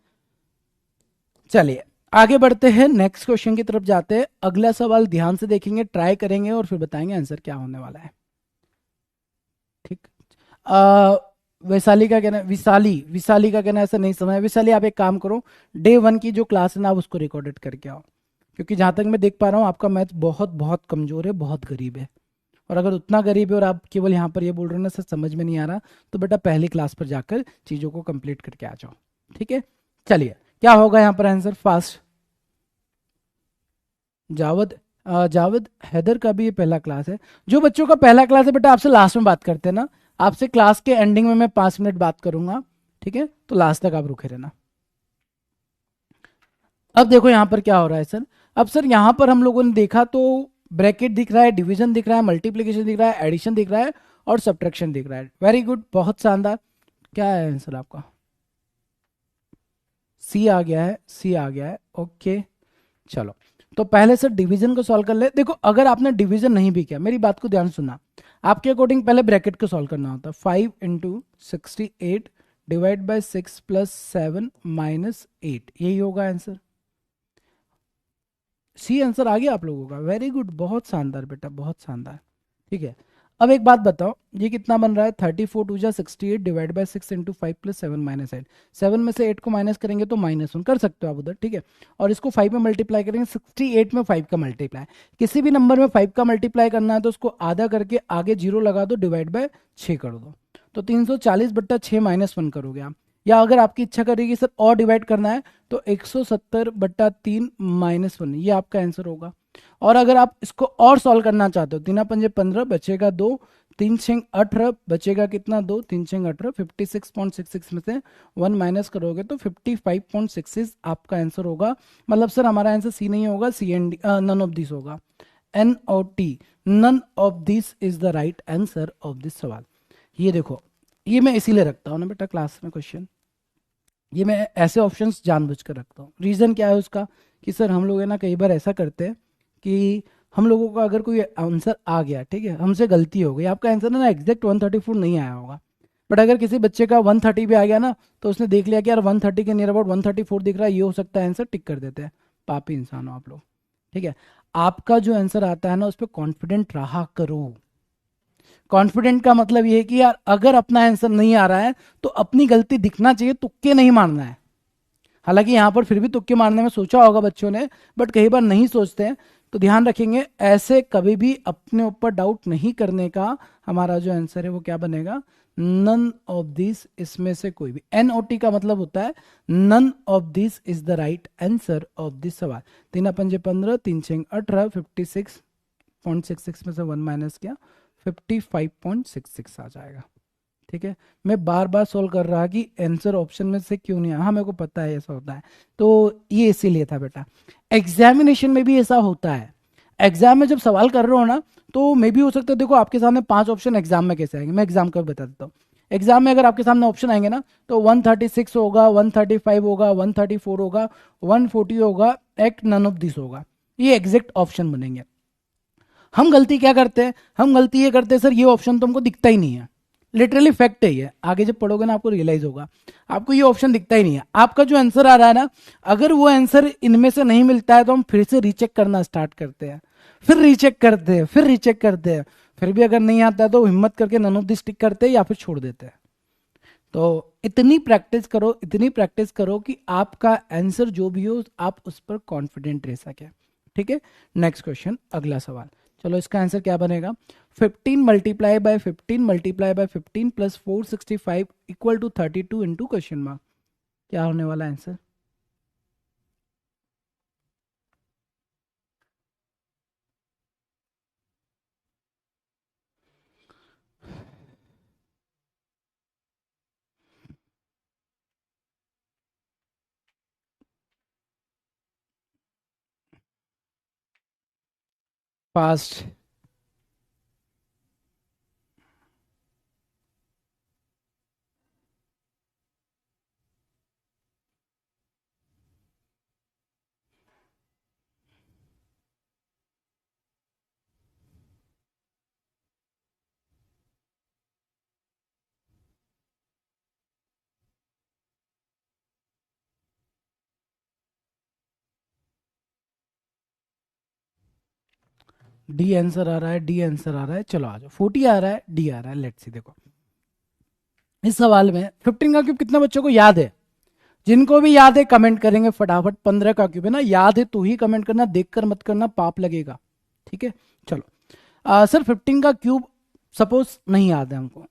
चलिए आगे बढ़ते हैं, नेक्स्ट क्वेश्चन की तरफ जाते हैं। अगला सवाल ध्यान से देखेंगे, ट्राई करेंगे और फिर बताएंगे आंसर क्या होने वाला है। ठीक, वैशाली का कहना, विशाली का कहना ऐसा नहीं समझा। वैशाली आप एक काम करो, डे 1 की जो क्लास है ना आप उसको रिकॉर्डेड करके आओ, क्योंकि जहां तक मैं देख पा रहा हूँ आपका मैथ बहुत बहुत कमजोर है, बहुत गरीब है। और अगर उतना गरीब है और आप केवल यहाँ पर ये बोल रहे हो ना सर समझ में नहीं आ रहा, तो बेटा पहली क्लास पर जाकर चीजों को कंप्लीट करके आ जाओ। ठीक है, चलिए क्या होगा यहाँ पर आंसर फास्ट। जावद, जावद हैदर का भी ये पहला क्लास है। जो बच्चों का पहला क्लास है बेटा आपसे लास्ट में बात करते हैं ना, आपसे क्लास के एंडिंग में मैं 5 मिनट बात करूंगा। ठीक है, तो लास्ट तक आप रुके रहना। अब देखो यहां पर क्या हो रहा है सर। अब सर यहां पर हम लोगों ने देखा तो ब्रैकेट दिख रहा है, डिवीजन दिख रहा है, मल्टीप्लीकेशन दिख रहा है, एडिशन दिख रहा है और सब्ट्रैक्शन दिख रहा है। वेरी गुड, बहुत शानदार। क्या है आंसर आपका? सी आ गया है, सी आ गया है। ओके, चलो तो पहले से डिवीजन को सॉल्व कर ले। देखो अगर आपने डिवीजन नहीं भी किया, मेरी बात को ध्यान से सुनना, आपके अकॉर्डिंग पहले ब्रैकेट को सॉल्व करना होता है। 5 इंटू 68 डिवाइड बाई 6 + 7 - 8, यही होगा आंसर। सी आंसर आ गया आप लोगों का, वेरी गुड, बहुत शानदार बेटा, बहुत शानदार। ठीक है, अब एक बात बताओ, ये कितना बन रहा है? 34 2 जा 68 डिवाइड बाई 6 इंटू 5 + 7 - 8। 7 में से 8 को माइनस करेंगे तो -1 कर सकते हो आप उधर। ठीक है, और इसको 5 में मल्टीप्लाई करेंगे, 68 में 5 का मल्टीप्लाई। किसी भी नंबर में 5 का मल्टीप्लाई करना है तो उसको आधा करके आगे 0 लगा दो, डिवाइड बाय 6 कर दो, तो 340/6 -1 करोगे आप। या अगर आपकी इच्छा करेगी सर और डिवाइड करना है तो 170/3 -1, ये आपका आंसर होगा। और अगर आप इसको और सॉल्व करना चाहते हो, 3 पंजे 15 बचेगा 2, 3 6 18 बचेगा कितना? 2, 3 6 18, 56.66 में से 1 माइनस करोगे तो 55.66 आपका आंसर होगा। मतलब सर हमारा आंसर सी नहीं होगा, C and none of this होगा, NOT, none of this is the right answer of this सवाल। ये देखो, ये मैं इसीलिए रखता हूँ ना बेटा क्लास में क्वेश्चन, ये मैं ऐसे ऑप्शंस जानबूझ कर रखता हूँ। रीज़न क्या है उसका कि सर हम लोग है ना कई बार ऐसा करते हैं कि हम लोगों का अगर कोई आंसर आ गया, ठीक है, हमसे गलती हो गई, आपका आंसर ना एग्जैक्ट 134 नहीं आया होगा, बट अगर किसी बच्चे का 130 भी आ गया ना तो उसने देख लिया कि यार 130 के नियर अबाउट 134 दिख रहा है, ये हो सकता है आंसर, टिक कर देते हैं। पापी इंसान हो आप लोग। ठीक है, आपका जो आंसर आता है ना उस पर कॉन्फिडेंट रहा करो। कॉन्फिडेंट का मतलब ये है कि यार अगर अपना आंसर नहीं आ रहा है तो अपनी गलती दिखना चाहिए, तुक्के नहीं मारना है। हालांकि यहां पर फिर भी तुक्के मारने में सोचा होगा बच्चों ने, बट कई बार नहीं सोचते हैं, तो ध्यान रखेंगे ऐसे कभी भी अपने ऊपर डाउट नहीं करने का। हमारा जो आंसर है वो क्या बनेगा? नन ऑफ दिस, इसमें से कोई भी। NOT का मतलब होता है none of this is the right answer of this सवाल। 3 पंजे 15, 3 6 18, 56.66 में से 1 माइनस किया, 55.66 आ जाएगा। ठीक है, मैं बार बार सोल्व कर रहा कि आंसर ऑप्शन में से क्यों नहीं आया, हाँ मेरे को पता है ऐसा होता है, तो ये इसीलिए था बेटा। एग्जामिनेशन में भी ऐसा होता है, एग्जाम में जब सवाल कर रहे हो ना तो मे भी हो सकता है, देखो आपके सामने 5 ऑप्शन एग्जाम में कैसे आएंगे, मैं एग्जाम का बता देता हूँ। एग्जाम में अगर आपके सामने ऑप्शन आएंगे ना तो 136 होगा, 135 होगा, 134 होगा, 140 होगा, एक नन ऑफ दिस होगा, ये एग्जैक्ट ऑप्शन बनेंगे। हम गलती क्या करते हैं? हम गलती ये करते हैं सर ये ऑप्शन तो हमको दिखता ही नहीं है, लिटरली फैक्ट है ये, आगे जब पढ़ोगे ना आपको रियलाइज होगा, आपको ये ऑप्शन दिखता ही नहीं है। आपका जो आंसर आ रहा है ना, अगर वो आंसर इनमें से नहीं मिलता है तो हम फिर से रीचेक करना स्टार्ट करते हैं, फिर रीचेक करते हैं, फिर रीचेक करते हैं, फिर भी अगर नहीं आता है तो हिम्मत करके नन ऑफ दिस टिक करते हैं या फिर छोड़ देते हैं। तो इतनी प्रैक्टिस करो, इतनी प्रैक्टिस करो कि आपका आंसर जो भी हो आप उस पर कॉन्फिडेंट रह सके। ठीक है, नेक्स्ट क्वेश्चन, अगला सवाल। चलो इसका आंसर क्या बनेगा, 15 multiply by 15 multiply by 15 plus 465 equal to 32 into question mark, क्या होने वाला आंसर? फास्ट। डी आंसर आ रहा है, डी आंसर आ रहा है, चलो आ जाओ, 40 आ रहा है, डी आ रहा है, लेट्स सी। देखो इस सवाल में 15 का क्यूब कितना बच्चों को याद है? जिनको भी याद है कमेंट करेंगे फटाफट। 15 का क्यूब है ना, याद है तो ही कमेंट करना, देखकर मत करना, पाप लगेगा। ठीक है, चलो। सर 15 का क्यूब सपोज नहीं याद है हमको,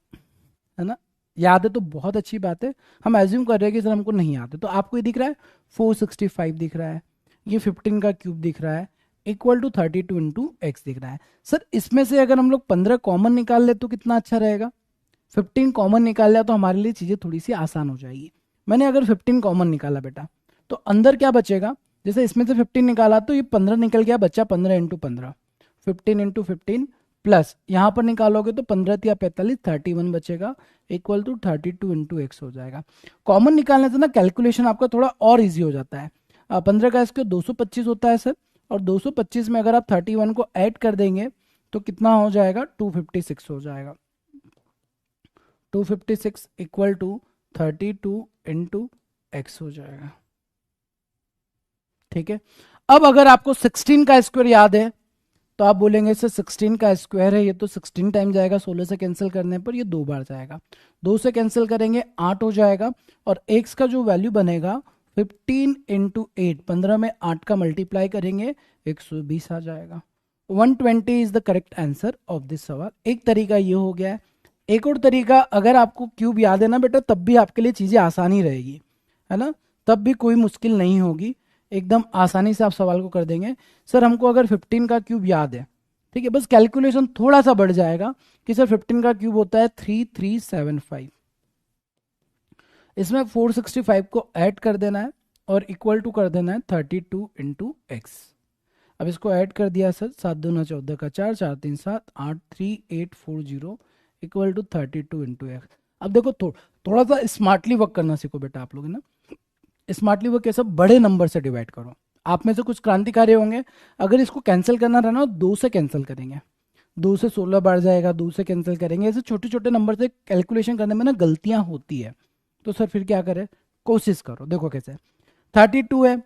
है ना, याद है तो बहुत अच्छी बात है। हम एज्यूम कर रहे हैं कि सर हमको नहीं याद है, तो आपको ये दिख रहा है 465 दिख रहा है, ये 15 का क्यूब दिख रहा है, इक्वल टू 32 इंटू एक्स दिख रहा है। सर इसमें से अगर हम लोग 15 कॉमन निकाल ले तो कितना अच्छा रहेगा? 15 कॉमन निकाल लिया तो हमारे लिए चीज़ें थोड़ी सी आसान हो जाएगी। मैंने अगर 15 कॉमन निकाला बेटा, तो अंदर क्या बचेगा? जैसे इसमें से 15 निकाला तो ये 15 निकल गया, बच्चा 15 इंटू 15, 15 इंटू 15 प्लस यहाँ पर निकालोगे तो 15 या 45, 31 बचेगा, इक्वल टू 32 इंटू एक्स हो जाएगा। कॉमन निकालने से ना कैलकुलेशन आपका थोड़ा और इजी हो जाता है। 15 का स्क्वायर 225 होता है सर, और 225 में अगर आप 31 को ऐड कर देंगे तो कितना हो जाएगा? 256 हो जाएगा। 256 इक्वल टू 32 इंटू एक्स हो जाएगा। ठीक है, अब अगर आपको 16 का स्क्वायर याद है तो आप बोलेंगे सर 16 का स्क्वायर है, ये तो 16 टाइम जाएगा, 16 से कैंसिल करने पर ये 2 बार जाएगा, 2 से कैंसिल करेंगे 8 हो जाएगा, और एक्स का जो वैल्यू बनेगा 15 इंटू 8, 15 में 8 का मल्टीप्लाई करेंगे 120 आ जाएगा। 120 is the correct answer of this सवाल। एक तरीका ये हो गया है। एक और तरीका, अगर आपको क्यूब याद है ना बेटा, तब भी आपके लिए चीज़ें आसानी रहेगी, है ना, तब भी कोई मुश्किल नहीं होगी, एकदम आसानी से आप सवाल को कर देंगे। सर हमको अगर 15 का क्यूब याद है, ठीक है, बस कैलकुलेशन थोड़ा सा बढ़ जाएगा कि सर 15 का क्यूब होता है 3375, इसमें 465 को ऐड कर देना है और इक्वल टू कर देना है 32 इंटू एक्स। अब इसको ऐड कर दिया सर, 7 दूना 14 का 4, 4 3 7, 8 3840 इक्वल टू 32 इंटू एक्स। अब देखो थोड़ा सा स्मार्टली वर्क करना सीखो बेटा आप लोग, है ना। स्मार्टली वर्क कैसे? बड़े नंबर से डिवाइड करो। आप में से कुछ क्रांतिकारी होंगे, अगर इसको कैंसिल करना रहना 2 से कैंसिल करेंगे, 2 से 16 बढ़ जाएगा, 2 से कैंसिल करेंगे, ऐसे छोटे छोटे नंबर से कैलकुलेशन करने में ना गलतियां होती है। तो सर फिर क्या करें? कोशिश करो, देखो कैसे। 32 है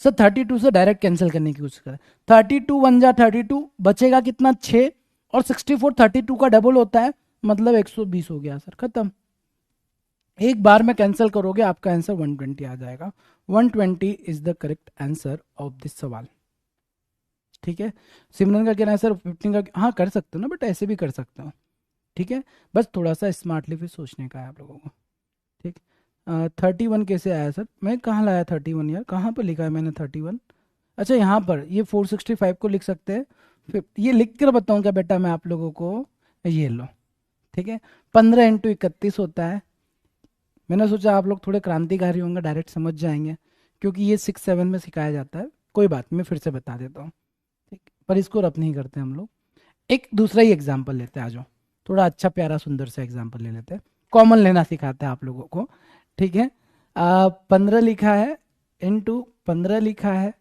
सर, 32 से डायरेक्ट कैंसिल करने की कोशिश करें। 32 वन जा 32, बचेगा कितना? 6, और 64 32 का डबल होता है, मतलब 120 हो गया सर, खत्म। एक बार में कैंसिल करोगे आपका आंसर 120 आ जाएगा। 120 is the correct answer of this सवाल। ठीक है, सिमरन का कहना है सर 15 का, हाँ कर सकते हो ना बट ऐसे भी कर सकते हो। ठीक है, बस थोड़ा सा स्मार्टली फिर सोचने का है आप लोगों को। ठीक, 31 कैसे आया सर? मैं कहाँ लाया 31 यार, कहाँ पर लिखा है मैंने 31? अच्छा यहाँ पर, ये 465 को लिख सकते हैं। फिर ये लिख कर बताऊँ क्या बेटा मैं आप लोगों को? ये लो, ठीक है, 15 इंटू 31 होता है। मैंने सोचा आप लोग थोड़े क्रांतिकारी होंगे, डायरेक्ट समझ जाएंगे, क्योंकि ये 6 7 में सिखाया जाता है। कोई बात, मैं फिर से बता देता हूँ, ठीक, पर इसको रफ नहीं करते हम लोग। एक दूसरा ही एग्जाम्पल लेते हैं, आ जाओ, थोड़ा अच्छा प्यारा सुंदर सा एग्जाम्पल ले लेते हैं, कॉमन लेना सिखाते हैं आप लोगों को। ठीक है, 15 लिखा है, इंटू 15 लिखा है,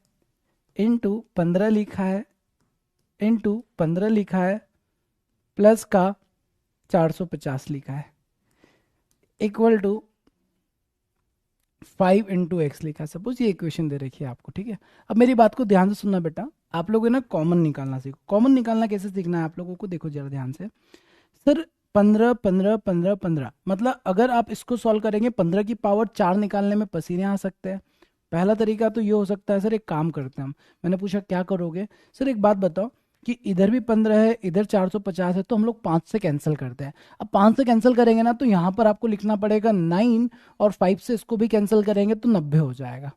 इंटू 15 लिखा है, इंटू 15 लिखा है, प्लस का 450 लिखा है, इक्वल टू 5 इंटू एक्स लिखा है। सपोज ये इक्वेशन दे रखी है आपको, ठीक है। अब मेरी बात को ध्यान से सुनना बेटा, आप लोग ना कॉमन निकालना सीखो। कॉमन निकालना कैसे सीखना है आप लोगों को, देखो जरा ध्यान से। सर 15 15 15 15, मतलब अगर आप इसको सॉल्व करेंगे 15 की पावर 4 निकालने में पसीने आ सकते हैं, पहला तरीका तो ये हो सकता है सर, एक काम करते हैं हम, मैंने पूछा क्या करोगे, सर एक बात बताओ कि इधर भी 15 है, इधर 450 है, तो हम लोग 5 से कैंसिल करते हैं। अब 5 से कैंसिल करेंगे ना, तो यहाँ पर आपको लिखना पड़ेगा 9, और 5 से इसको भी कैंसिल करेंगे तो 90 हो जाएगा।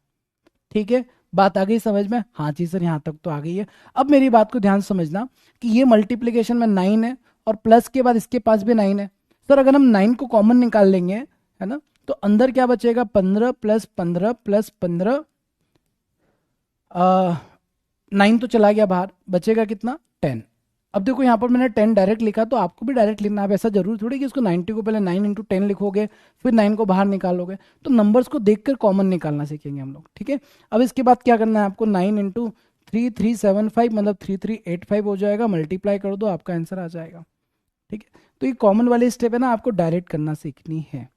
ठीक है, बात आ गई समझ में? हाँ जी सर, यहाँ तक तो आ गई है। अब मेरी बात को ध्यान से समझना कि ये मल्टीप्लीकेशन में 9 है, और प्लस के बाद इसके पास भी 9 है। सर अगर हम 9 को कॉमन निकाल लेंगे, है ना, तो अंदर क्या बचेगा, 15 प्लस 15 प्लस 15, 9 तो चला गया बाहर, बचेगा कितना, 10। अब देखो यहाँ पर मैंने 10 डायरेक्ट लिखा, तो आपको भी डायरेक्ट लिखना है। ऐसा जरूरी थोड़ी कि इसको 90 को पहले 9 इंटू 10 लिखोगे फिर 9 को बाहर निकालोगे। तो नंबर्स को देखकर कॉमन निकालना सीखेंगे हम लोग। ठीक है, अब इसके बाद क्या करना है आपको, 9 इंटू 3375 मतलब 3385 हो जाएगा, मल्टीप्लाई कर दो, आपका आंसर आ जाएगा। ठीक है, तो ये कॉमन वाली स्टेप है ना, आपको डायरेक्ट करना सीखनी है।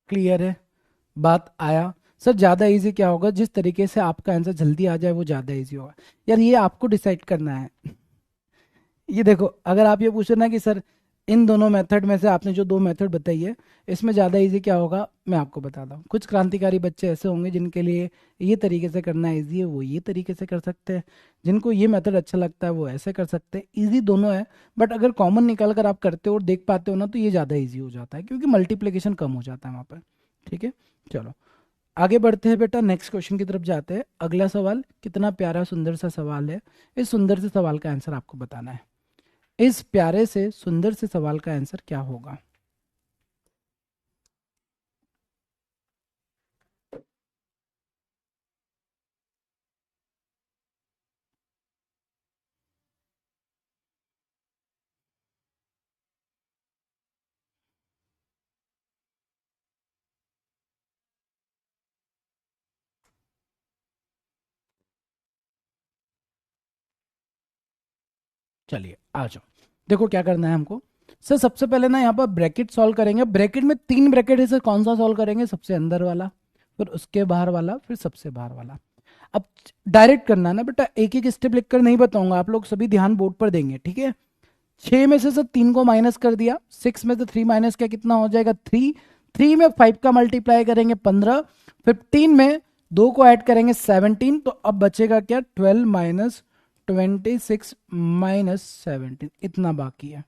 क्लियर है, बात आया? सर ज़्यादा इजी क्या होगा, जिस तरीके से आपका आंसर जल्दी आ जाए वो ज़्यादा इजी होगा। यार ये आपको डिसाइड करना है। ये देखो, अगर आप ये पूछे ना कि सर इन दोनों मेथड में से आपने जो दो मेथड बताई है इसमें ज़्यादा इजी क्या होगा, मैं आपको बताता हूँ। कुछ क्रांतिकारी बच्चे ऐसे होंगे जिनके लिए ये तरीके से करना इजी है, वो ये तरीके से कर सकते हैं। जिनको ये मेथड अच्छा लगता है वो ऐसे कर सकते हैं। ईजी दोनों है, बट अगर कॉमन निकाल कर आप करते हो और देख पाते हो ना, तो ये ज़्यादा ईजी हो जाता है, क्योंकि मल्टीप्लीकेशन कम हो जाता है वहाँ पर। ठीक है, चलो आगे बढ़ते हैं बेटा, नेक्स्ट क्वेश्चन की तरफ जाते हैं। अगला सवाल कितना प्यारा सुंदर सा सवाल है। इस सुंदर से सवाल का आंसर आपको बताना है। इस प्यारे से सुंदर से सवाल का आंसर क्या होगा? चलिए आ जाओ, देखो क्या करना है हमको। सर सबसे पहले ना यहाँ पर ब्रैकेट सॉल्व करेंगे। ब्रैकेट में 3 ब्रैकेट है सर, कौन सा सॉल्व करेंगे, सबसे अंदर वाला, फिर उसके बाहर वाला, फिर सबसे बाहर वाला। अब डायरेक्ट करना है ना बेटा, एक एक स्टेप लिखकर नहीं बताऊंगा, आप लोग सभी ध्यान बोर्ड पर देंगे। ठीक है, 6 में से सर 3 को माइनस कर दिया, 6 में से 3 माइनस किया, कितना हो जाएगा 3। 3 में 5 का मल्टीप्लाई करेंगे 15, 15 में 2 को ऐड करेंगे 17, तो अब बचेगा क्या, 12 माइनस 26 माइनस 17, इतना बाकी है।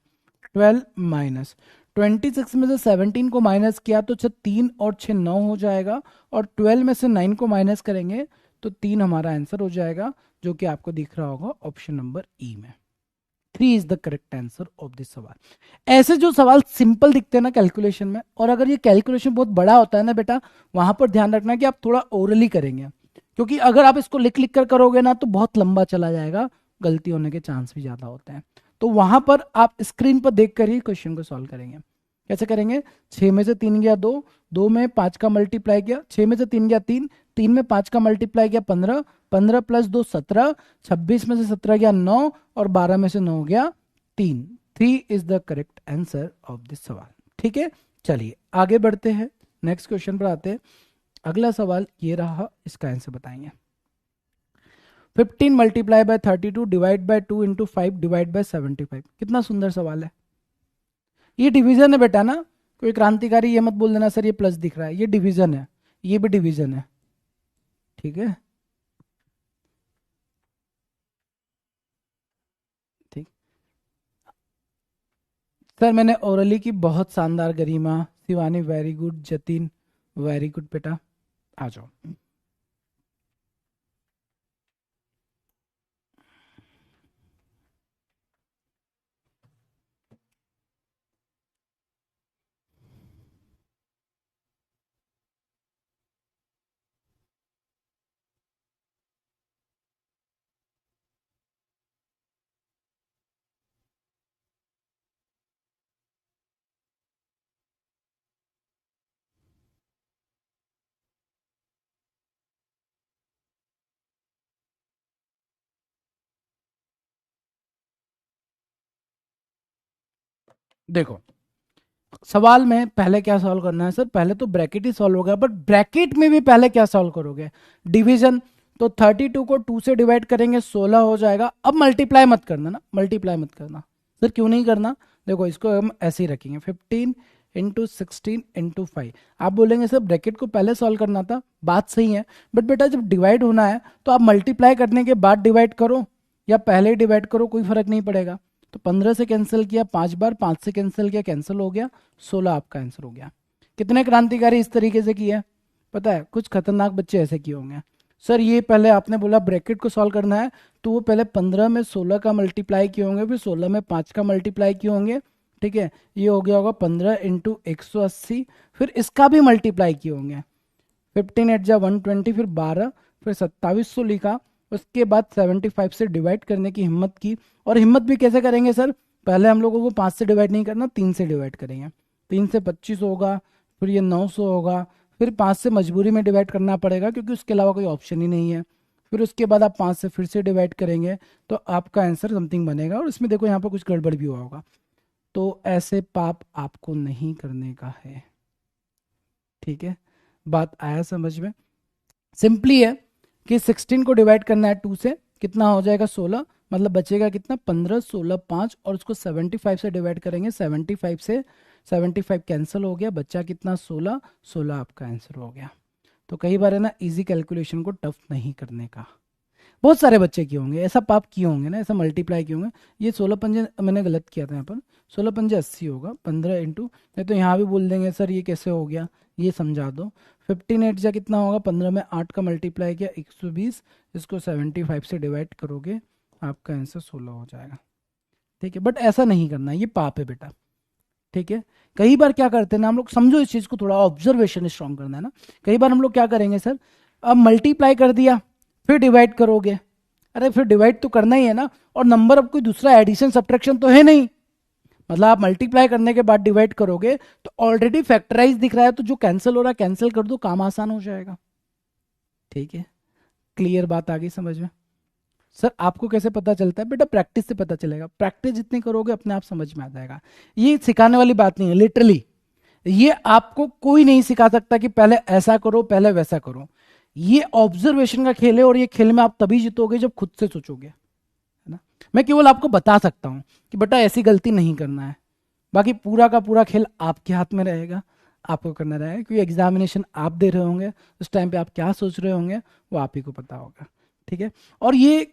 12 माइनस 26 में से 17 को माइनस किया तो 3 और 6 9 हो जाएगा, और 12 में से 9 को माइनस करेंगे तो 3 हमारा आंसर हो जाएगा, जो कि आपको दिख रहा होगा ऑप्शन नंबर ई में। 3 is the correct answer of this सवाल। ऐसे जो सवाल सिंपल दिखते हैं ना कैलकुलेशन में, और अगर ये कैलकुलेशन बहुत बड़ा होता है ना बेटा, वहां पर ध्यान रखना कि आप थोड़ा ओरली करेंगे, क्योंकि अगर आप इसको लिख लिख कर करोगे ना तो बहुत लंबा चला जाएगा, गलती होने के चांस भी ज्यादा होते हैं। तो वहां पर आप स्क्रीन पर देख कर ही क्वेश्चन को सॉल्व करेंगे। कैसे करेंगे, 6 में से 3 गया 2, 2 में 5 का मल्टीप्लाई किया, 6 में से 3 गया 3, 3 में 5 का मल्टीप्लाई किया 15, 15 प्लस 2 17, 26 में से 17 गया 9, और 12 में से 9 गया 3। 3 is the correct answer of this सवाल। ठीक है, चलिए आगे बढ़ते हैं, नेक्स्ट क्वेश्चन पर आते हैं। अगला सवाल ये रहा, इसका आंसर बताएंगे। 15 multiply bye 32 divide by 2 into 5 divide by 75। कितना सुंदर सवाल है। ये डिवीजन है बेटा ना, कोई क्रांतिकारी ये मत बोल देना सर ये प्लस दिख रहा है, ये डिवीजन है, ये भी डिवीजन है। ठीक है, ठीक। सर मैंने ओरली की बहुत शानदार, Garima, Shivani very good, Jatin very good बेटा, आ जाओ। देखो सवाल में पहले क्या सॉल्व करना है सर, पहले तो ब्रैकेट ही सॉल्व होगा, बट ब्रैकेट में भी पहले क्या सॉल्व करोगे, डिवीजन। तो 32 को 2 से डिवाइड करेंगे 16 हो जाएगा। अब मल्टीप्लाई मत करना ना, मल्टीप्लाई मत करना। सर क्यों नहीं करना, देखो इसको हम ऐसे ही रखेंगे, 15 इंटू 16 इंटू 5। आप बोलेंगे सर ब्रैकेट को पहले सॉल्व करना था, बात सही है, बट बेटा जब डिवाइड होना है तो आप मल्टीप्लाई करने के बाद डिवाइड करो या पहले ही डिवाइड करो, कोई फर्क नहीं पड़ेगा। तो 15 से कैंसिल किया 5 बार, 5 से कैंसिल किया, कैंसिल हो गया, 16 आपका आंसर हो गया। कितने क्रांतिकारी इस तरीके से किया पता है? कुछ खतरनाक बच्चे ऐसे किए होंगे। सर ये पहले आपने बोला ब्रैकेट को सॉल्व करना है, तो वो पहले 15 में 16 का मल्टीप्लाई किए होंगे, फिर 16 में 5 का मल्टीप्लाई किए होंगे, ठीक है, ये हो गया होगा 15 इंटू 180, फिर इसका भी मल्टीप्लाई किए होंगे, 15 एट जा 120, फिर 12, फिर 2700 लिखा, उसके बाद 75 से डिवाइड करने की हिम्मत की। और हिम्मत भी कैसे करेंगे सर? पहले हम लोगों को 5 से डिवाइड नहीं करना, 3 से डिवाइड करेंगे। 3 से 25 होगा, फिर ये 900 होगा, फिर 5 से मजबूरी में डिवाइड करना पड़ेगा क्योंकि उसके अलावा कोई ऑप्शन ही नहीं है। फिर उसके बाद आप 5 से फिर से डिवाइड करेंगे तो आपका आंसर समथिंग बनेगा। और इसमें देखो यहाँ पर कुछ गड़बड़ भी हुआ होगा, तो ऐसे पाप आपको नहीं करने का है, ठीक है? बात आया समझ में? सिंपली है कि 16 को डिवाइड करना है 2 से, कितना हो जाएगा 16, मतलब बचेगा कितना 15, 16, 5, और उसको 75 से डिवाइड करेंगे, 75 से 75 कैंसिल हो गया, बच्चा कितना 16, 16 आपका आंसर हो गया। तो कई बार है ना इजी कैलकुलेशन को टफ नहीं करने का। बहुत सारे बच्चे किए होंगे ऐसा, पाप किए होंगे ना, ऐसा मल्टीप्लाई किए होंगे। ये 16 पंजे मैंने गलत किया था यहाँ पर, 16 पंजे 80 होगा, 15 इंटू, नहीं तो यहाँ भी बोल देंगे सर ये कैसे हो गया, ये समझा दो। 15 एट जा कितना होगा, 15 में 8 का मल्टीप्लाई किया 120, इसको 75 से डिवाइड करोगे, आपका आंसर 16 हो जाएगा, ठीक है? बट ऐसा नहीं करना, ये पाप है बेटा, ठीक है? कई बार क्या करते हैं ना हम लोग, समझो इस चीज को, थोड़ा ऑब्जर्वेशन स्ट्रॉन्ग करना है ना। कई बार हम लोग क्या करेंगे सर, अब मल्टीप्लाई कर दिया फिर डिवाइड करोगे, अरे फिर डिवाइड तो करना ही है ना, और नंबर अब कोई दूसरा एडिशन सब्ट्रैक्शन तो है नहीं, मतलब आप मल्टीप्लाई करने के बाद डिवाइड करोगे तो ऑलरेडी फैक्टराइज दिख रहा है, तो जो कैंसिल हो रहा है कैंसिल कर दो, काम आसान हो जाएगा, ठीक है? क्लियर बात आ गई समझ में? सर आपको कैसे पता चलता है? बेटा प्रैक्टिस से पता चलेगा, प्रैक्टिस जितनी करोगे अपने आप समझ में आ जाएगा। ये सिखाने वाली बात नहीं है, लिटरली ये आपको कोई नहीं सिखा सकता कि पहले ऐसा करो पहले वैसा करो। ये ऑब्जर्वेशन का खेल है, और ये खेल में आप तभी जीतोगे जब खुद से सोचोगे, है ना? मैं केवल आपको बता सकता हूं कि बेटा ऐसी गलती नहीं करना है, बाकी पूरा का पूरा खेल आपके हाथ में रहेगा, आपको करना रहेगा, क्योंकि एग्जामिनेशन आप दे रहे होंगे, उस टाइम पे आप क्या सोच रहे होंगे वो आप ही को पता होगा, ठीक है? और ये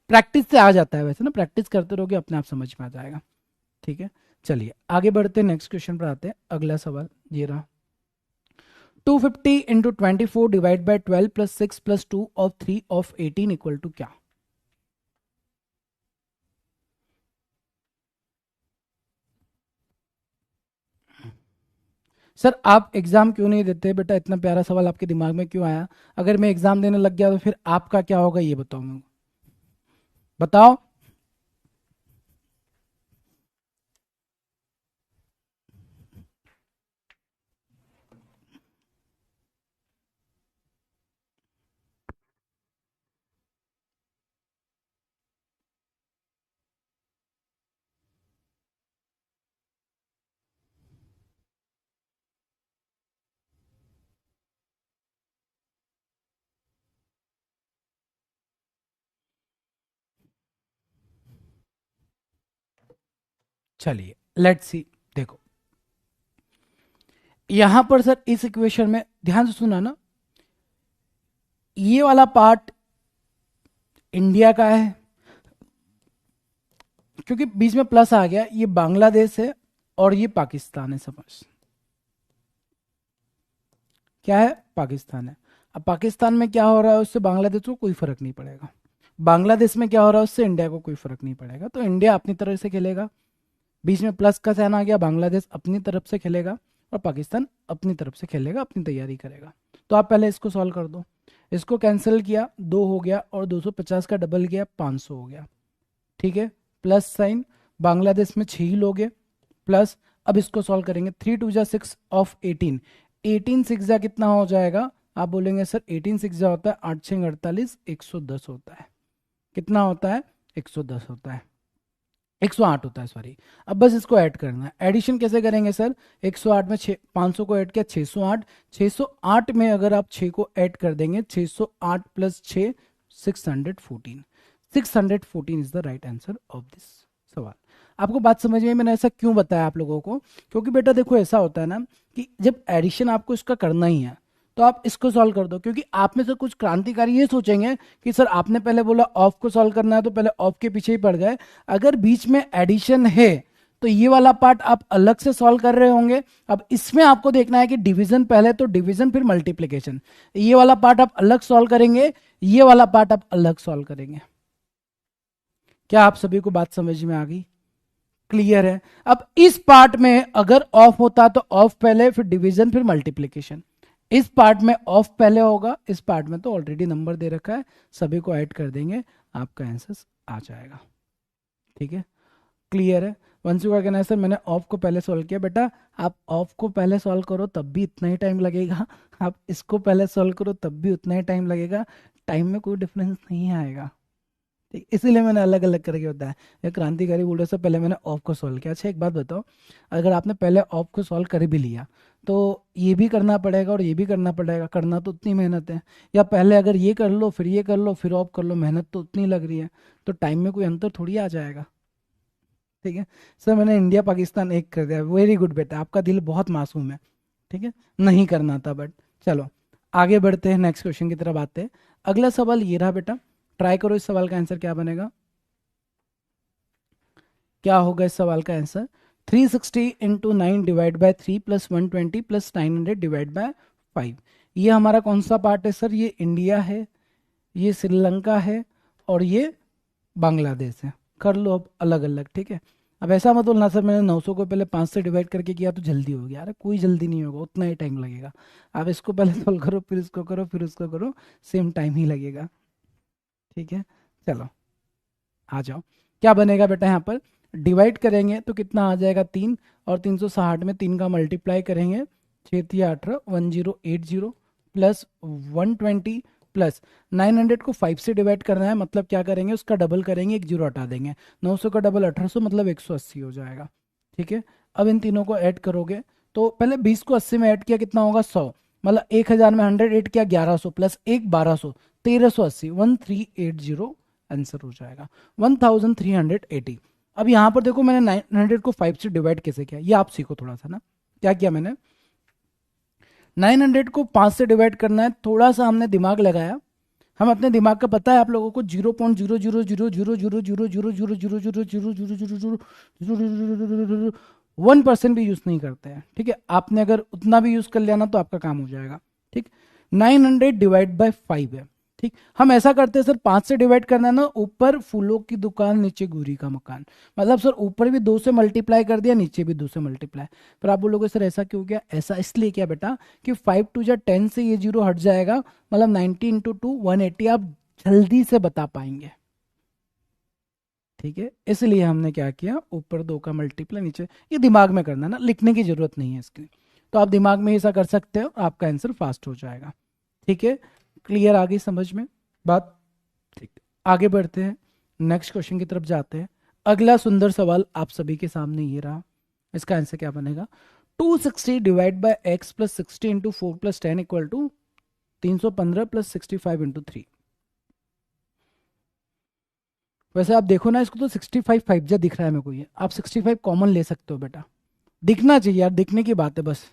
प्रैक्टिस से आ जाता है वैसे ना, प्रैक्टिस करते रहोगे अपने आप समझ में आ जाएगा, ठीक है? चलिए आगे बढ़ते हैं, नेक्स्ट क्वेश्चन पर आते हैं। अगला सवाल ये रहा, 250 into 24 divide by 12 plus 6 plus 2 of 3 of 18 equal to क्या? सर आप एग्जाम क्यों नहीं देते बेटा? इतना प्यारा सवाल आपके दिमाग में क्यों आया? अगर मैं एग्जाम देने लग गया तो फिर आपका क्या होगा ये बताओ मेरे को, बताओ। चलिए लेट्स सी, देखो यहां पर सर इस इक्वेशन में ध्यान से सुना ना, ये वाला पार्ट इंडिया का है, क्योंकि बीच में प्लस आ गया, ये बांग्लादेश है और ये पाकिस्तान है, समझ क्या है, पाकिस्तान है। अब पाकिस्तान में क्या हो रहा है उससे बांग्लादेश को कोई फर्क नहीं पड़ेगा, बांग्लादेश में क्या हो रहा है उससे इंडिया को कोई फर्क नहीं पड़ेगा, तो इंडिया अपनी तरफ से खेलेगा, बीच में प्लस का साइन आ गया, बांग्लादेश अपनी तरफ से खेलेगा और पाकिस्तान अपनी तरफ से खेलेगा, अपनी तैयारी करेगा। तो आप पहले इसको सॉल्व कर दो, इसको कैंसिल किया 2 हो गया, और 250 का डबल गया 500 हो गया, ठीक है? प्लस साइन, बांग्लादेश में 6 ही लोगे, प्लस अब इसको सॉल्व करेंगे, 3 2 जा 6 ऑफ 18, 18 6 जा कितना हो जाएगा? आप बोलेंगे सर 18 6 जा होता है 8 6 48, 110 होता है, कितना होता है? 110 होता है, 108 होता है सॉरी। अब बस इसको ऐड करना है, एडिशन कैसे करेंगे सर? 108 में 6 500 को ऐड किया 608, 608 में अगर आप 6 को ऐड कर देंगे, 608 plus 6 614, 614 is the right answer of this सवाल। आपको बात समझ में आई? मैंने ऐसा क्यों बताया आप लोगों को? क्योंकि बेटा देखो ऐसा होता है ना कि जब एडिशन आपको इसका करना ही है तो आप इसको सॉल्व कर दो, क्योंकि आप में से कुछ क्रांतिकारी ये सोचेंगे कि सर आपने पहले बोला ऑफ को सॉल्व करना है तो पहले ऑफ के पीछे ही पड़ गए। अगर बीच में एडिशन है तो ये वाला पार्ट आप अलग से सॉल्व कर रहे होंगे। अब इसमें आपको देखना है कि डिवीजन पहले तो डिवीजन फिर मल्टीप्लीकेशन, ये वाला पार्ट आप अलग सॉल्व करेंगे, ये वाला पार्ट आप अलग सॉल्व करेंगे। क्या आप सभी को बात समझ में आ गई? क्लियर है? अब इस पार्ट में अगर ऑफ होता तो ऑफ पहले फिर डिवीजन फिर मल्टीप्लीकेशन, इस पार्ट में ऑफ पहले होगा, इस पार्ट में तो ऑलरेडी नंबर दे रखा है, सभी को ऐड कर देंगे, आपका आंसर आ जाएगा। ठीक है, क्लियर है? वंशु का कहना है सर मैंने ऑफ को पहले सॉल्व किया। बेटा आप ऑफ को पहले सॉल्व करो तब भी इतना ही टाइम लगेगा, आप इसको पहले सॉल्व करो तब भी उतना ही टाइम लगेगा, टाइम में कोई डिफरेंस नहीं आएगा। ठीक, इसीलिए मैंने अलग अलग करके बताया। ये क्रांतिकारी बोल रहे से पहले मैंने ऑफ को सॉल्व किया। अच्छा एक बात बताओ, अगर आपने पहले ऑफ को सॉल्व कर भी लिया तो ये भी करना पड़ेगा और ये भी करना पड़ेगा, करना तो उतनी मेहनत है। या पहले अगर ये कर लो फिर ये कर लो फिर ऑफ कर लो, मेहनत तो उतनी लग रही है, तो टाइम में कोई अंतर थोड़ी आ जाएगा। ठीक है सर, मैंने इंडिया पाकिस्तान एक कर दिया, वेरी गुड बेटा, आपका दिल बहुत मासूम है। ठीक है, नहीं करना था बट चलो आगे बढ़ते हैं, नेक्स्ट क्वेश्चन की तरफ आते हैं। अगला सवाल ये रहा बेटा, ट्राई करो इस सवाल का आंसर क्या बनेगा। क्या होगा इस सवाल का answer? 360 into 9 divide by 3 plus 120 plus 900 divide by 5। ये हमारा कौन सा पार्ट है सर? ये इंडिया है, ये श्रीलंका है और ये बांग्लादेश है। कर लो अब अलग अलग। ठीक है, अब ऐसा मत बोलना सर मैंने 900 को पहले 5 से डिवाइड करके किया तो जल्दी हो गया। अरे कोई जल्दी नहीं होगा, उतना ही टाइम लगेगा। आप इसको पहले सॉल्व करो फिर इसको करो फिर उसको करो, सेम टाइम ही लगेगा। ठीक है, चलो आ जाओ। क्या बनेगा बेटा, यहाँ पर डिवाइड करेंगे तो कितना आ जाएगा 3, और 360 में 3 का मल्टीप्लाई करेंगे, 6 18 1080 प्लस 120 प्लस 900 को 5 से डिवाइड करना है, मतलब क्या करेंगे उसका डबल करेंगे, एक जीरो हटा देंगे। 900 का डबल 1800 मतलब 180 हो जाएगा। ठीक है, अब इन तीनों को ऐड करोगे तो पहले 20 को 80 में ऐड किया कितना होगा 100, मतलब 1000 में 100 ऐड किया 1100 प्लस 1 1200 1380 1380 आंसर हो जाएगा 1380। अब यहां पर देखो मैंने 900 को 5 से डिवाइड कैसे किया, ये आप सीखो थोड़ा सा ना। क्या किया मैंने, 900 को 5 से डिवाइड करना है, थोड़ा सा हमने दिमाग लगाया। हम अपने दिमाग का पता है आप लोगों को 0.00000000000000001% भी यूज नहीं करते हैं। ठीक है, आपने अगर उतना भी यूज कर लिया ना तो आपका काम हो जाएगा। ठीक, 900 डिवाइड बाय 5 है। ठीक, हम ऐसा करते हैं सर 5 से डिवाइड करना है ना, ऊपर फूलों की दुकान नीचे गुरी का मकान, मतलब सर ऊपर भी 2 से मल्टीप्लाई कर दिया नीचे भी 2 से मल्टीप्लाई। पर आप बोलोगे सर ऐसा क्यों किया? ऐसा इसलिए किया बेटा कि 5 टू जा 10 से ये जीरो हट जाएगा, मतलब 90 इंटू 2 180 आप जल्दी से बता पाएंगे। ठीक है, इसलिए हमने क्या किया, ऊपर 2 का मल्टीप्लाई नीचे, ये दिमाग में करना ना, लिखने की जरूरत नहीं है इसकी। तो आप दिमाग में ऐसा कर सकते हो, आपका आंसर फास्ट हो जाएगा। ठीक है, क्लियर आ गई समझ में बात? ठीक, आगे बढ़ते हैं, नेक्स्ट क्वेश्चन की तरफ जाते हैं। अगला सुंदर सवाल आप सभी के सामने ये रहा, इसका आंसर क्या बनेगा? 260 divide by x plus 60 into 4 plus 10 equal to 315 plus 65 into 3। वैसे आप देखो ना इसको तो 65 5 जा दिख रहा है मेरे को, ये आप 65 कॉमन ले सकते हो बेटा, दिखना चाहिए यार, दिखने की बात है बस,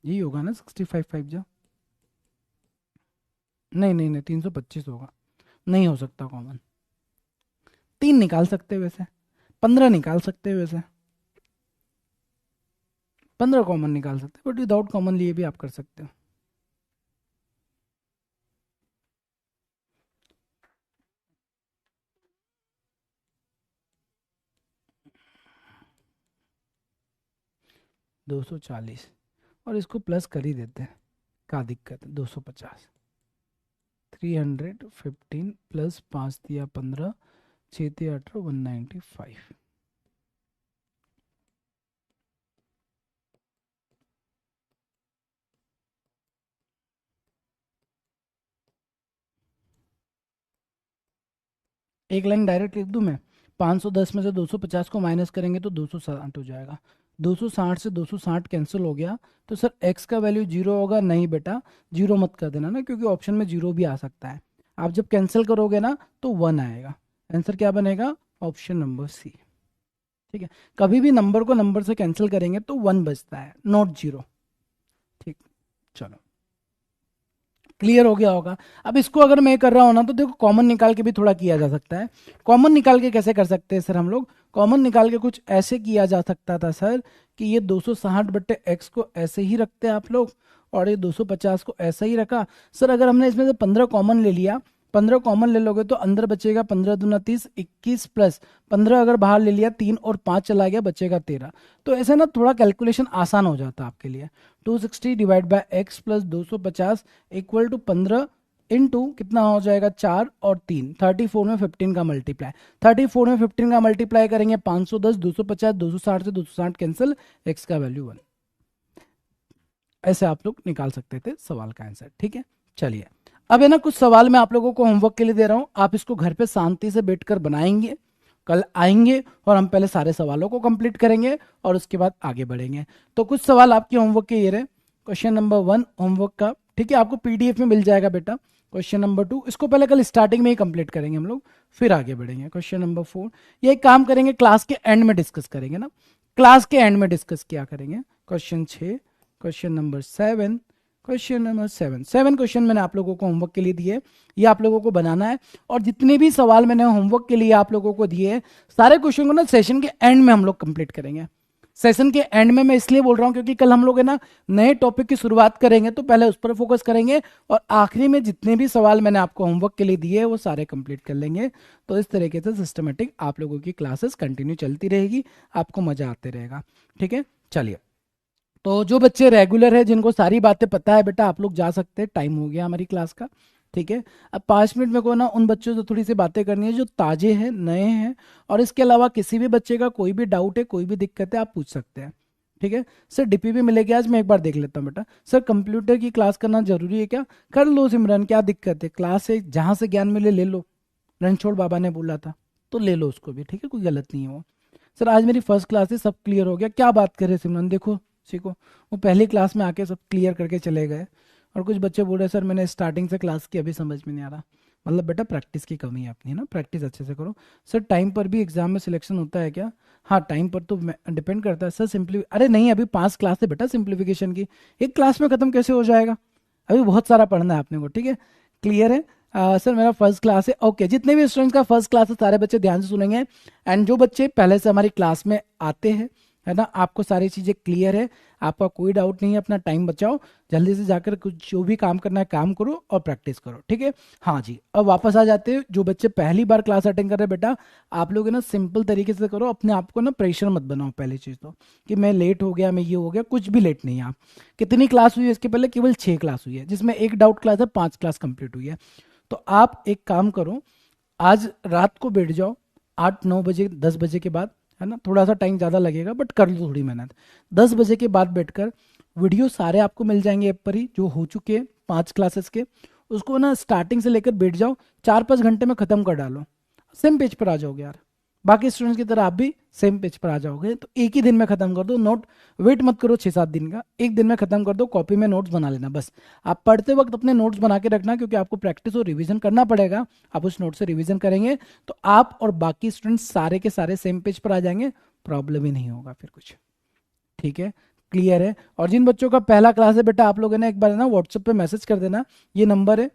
यही होगा ना 65 5 जा। नहीं नहीं नहीं 325 होगा, नहीं हो सकता कॉमन। 3 निकाल सकते हैं वैसे, 15 निकाल सकते हैं वैसे, 15 कॉमन निकाल सकते हैं, बट विदाउट कॉमन लिए भी आप कर सकते हो। दो सौ चालीस, और इसको प्लस कर ही देते हैं, क्या दिक्कत है? 250, 315 प्लस 5 दिया 15, 6 दिया 18 195। एक लाइन डायरेक्ट लिख दूं मैं, 510 में से 250 को माइनस करेंगे तो 260 हो जाएगा, 260 से 260 कैंसिल हो गया, तो सर x का वैल्यू जीरो होगा? नहीं बेटा, जीरो मत कर देना ना, क्योंकि ऑप्शन में जीरो भी आ सकता है। आप जब कैंसिल करोगे ना तो 1 आएगा, आंसर क्या बनेगा? Option number C. ठीक है, कभी भी नंबर को नंबर से कैंसिल करेंगे तो 1 बचता है, नॉट 0। ठीक, चलो क्लियर हो गया होगा। अब इसको अगर मैं कर रहा हूं ना तो देखो कॉमन निकाल के भी थोड़ा किया जा सकता है। कॉमन निकाल के कैसे कर सकते हैं सर हम लोग? कॉमन निकाल के कुछ ऐसे किया जा सकता था सर कि ये 260 बट्टे एक्स को ऐसे ही रखते हैं आप लोग, और ये 250 को ऐसे ही रखा। सर अगर हमने इसमें से 15 कॉमन ले लिया, 15 कॉमन ले लोगे तो अंदर बचेगा 15 दूना 30, 21 प्लस 15 अगर बाहर ले लिया 3 और 5 चला गया, बचेगा 13। तो ऐसे ना थोड़ा कैलकुलेशन आसान हो जाता है आपके लिए। 260 divide by x plus 250 equal to 15 into कितना हो जाएगा 4 और 3, 34 में 15 का मल्टीप्लाई, 34 में 15 का मल्टीप्लाई करेंगे 510, 250, 260 से 260 कैंसिल, एक्स का वैल्यू 1। ऐसे आप लोग निकाल सकते थे सवाल का आंसर। ठीक है, चलिए अब है ना कुछ सवाल मैं आप लोगों को होमवर्क के लिए दे रहा हूं, आप इसको घर पे शांति से बैठकर बनाएंगे, कल आएंगे और हम पहले सारे सवालों को कंप्लीट करेंगे और उसके बाद आगे बढ़ेंगे। तो कुछ सवाल आपके होमवर्क के ये रहे। क्वेश्चन नंबर 1 होमवर्क का, ठीक है, आपको पीडीएफ में मिल जाएगा बेटा। क्वेश्चन नंबर 2 इसको पहले कल स्टार्टिंग में ही कंप्लीट करेंगे हम लोग, फिर आगे बढ़ेंगे। क्वेश्चन नंबर 4 ये एक काम करेंगे, क्लास के एंड में डिस्कस करेंगे ना, क्लास के एंड में डिस्कस किया करेंगे। Question 6, question number 7, question number 7 question मैंने आप लोगों को होमवर्क के लिए दिए, ये आप लोगों को बनाना है। और जितने भी सवाल मैंने होमवर्क के लिए आप लोगों को दिए, सारे क्वेश्चन को ना सेशन के एंड में हम लोग कंप्लीट करेंगे। सेशन के एंड में मैं इसलिए बोल रहा हूं क्योंकि कल हम लोग है ना नए टॉपिक की शुरुआत करेंगे, तो पहले उस पर फोकस करेंगे और आखिरी में जितने भी सवाल मैंने आपको होमवर्क के लिए दिए वो सारे कंप्लीट कर लेंगे। तो इस तरीके से सिस्टमेटिक आप लोगों की क्लासेस कंटिन्यू चलती रहेगी, आपको मजा आते रहेगा। ठीक है, चलिए तो जो बच्चे रेगुलर है, जिनको सारी बातें पता है बेटा, आप लोग जा सकते हैं, टाइम हो गया हमारी क्लास का। ठीक है, अब 5 मिनट में को ना उन बच्चों से थोड़ी सी बातें करनी है जो ताजे हैं, नए हैं, और इसके अलावा किसी भी बच्चे का कोई भी डाउट है, कोई भी दिक्कत है, आप पूछ सकते हैं। ठीक है सर, डीपी भी मिलेगी आज, मैं एक बार देख लेता हूँ बेटा। सर कंप्यूटर की क्लास करना जरूरी है क्या? कर लो सिमरन, क्या दिक्कत है, क्लास है, जहां से ज्ञान मिले ले लो। रणछोड़ बाबा ने बोला था तो ले लो उसको भी, ठीक है, कोई गलत नहीं है वो। सर आज मेरी फर्स्ट क्लास है, सब क्लियर हो गया, क्या बात करे सिमरन, देखो सीखो, वो पहली क्लास में आके सब क्लियर करके चले गए। और कुछ बच्चे बोल रहे सर मैंने स्टार्टिंग से क्लास की, अभी समझ में नहीं आ रहा। मतलब बेटा प्रैक्टिस की कमी है अपनी, है ना, प्रैक्टिस अच्छे से करो। सर टाइम पर भी एग्जाम में सिलेक्शन होता है क्या? हाँ टाइम पर तो डिपेंड करता है सर। अरे नहीं, अभी 5 क्लास है बेटा सिंप्लीफिकेशन की, एक क्लास में खत्म कैसे हो जाएगा? अभी बहुत सारा पढ़ना है आपने को। ठीक है, क्लियर है? सर मेरा फर्स्ट क्लास है, ओके। जितने भी स्टूडेंट्स का फर्स्ट क्लास है सारे बच्चे ध्यान से सुनेंगे। एंड जो बच्चे पहले से हमारी क्लास में आते हैं, है ना, आपको सारी चीज़ें क्लियर है, आपका कोई डाउट नहीं है, अपना टाइम बचाओ, जल्दी से जाकर कुछ जो भी काम करना है काम करो और प्रैक्टिस करो। ठीक है, हाँ जी। अब वापस आ जाते हैं, जो बच्चे पहली बार क्लास अटेंड कर रहे हैं बेटा, आप लोग है ना सिंपल तरीके से करो, अपने आप को ना प्रेशर मत बनाओ। पहली चीज़ तो कि मैं लेट हो गया, मैं ये हो गया, कुछ भी लेट नहीं है आप। कितनी क्लास हुई है इसके पहले? केवल 6 क्लास हुई है, जिसमें एक डाउट क्लास है, 5 क्लास कंप्लीट हुई है। तो आप एक काम करो, आज रात को बैठ जाओ 8-9 बजे, 10 बजे के बाद, है ना, थोड़ा सा टाइम ज़्यादा लगेगा बट कर लो थोड़ी मेहनत। 10 बजे के बाद बैठकर वीडियो सारे आपको मिल जाएंगे ऐप पर ही, जो हो चुके हैं 5 क्लासेस के, उसको ना स्टार्टिंग से लेकर बैठ जाओ, 4-5 घंटे में ख़त्म कर डालो, सेम पेज पर आ जाओगे यार। बाकी स्टूडेंट्स की तरह आप भी सेम पेज पर आ जाओगे। तो एक ही दिन में खत्म कर दो नोट, वेट मत करो 6-7 दिन का, एक दिन में खत्म कर दो, कॉपी में नोट्स बना लेना बस। आप पढ़ते वक्त अपने नोट्स बना के रखना, क्योंकि आपको प्रैक्टिस और रिवीजन करना पड़ेगा। आप उस नोट से रिवीजन करेंगे तो आप और बाकी स्टूडेंट्स सारे के सारे सेम पेज पर आ जाएंगे, प्रॉब्लम ही नहीं होगा फिर कुछ। ठीक है, क्लियर है? और जिन बच्चों का पहला क्लास है बेटा, आप लोगों ने एक बार ना व्हाट्सएप पे मैसेज कर देना, ये नंबर है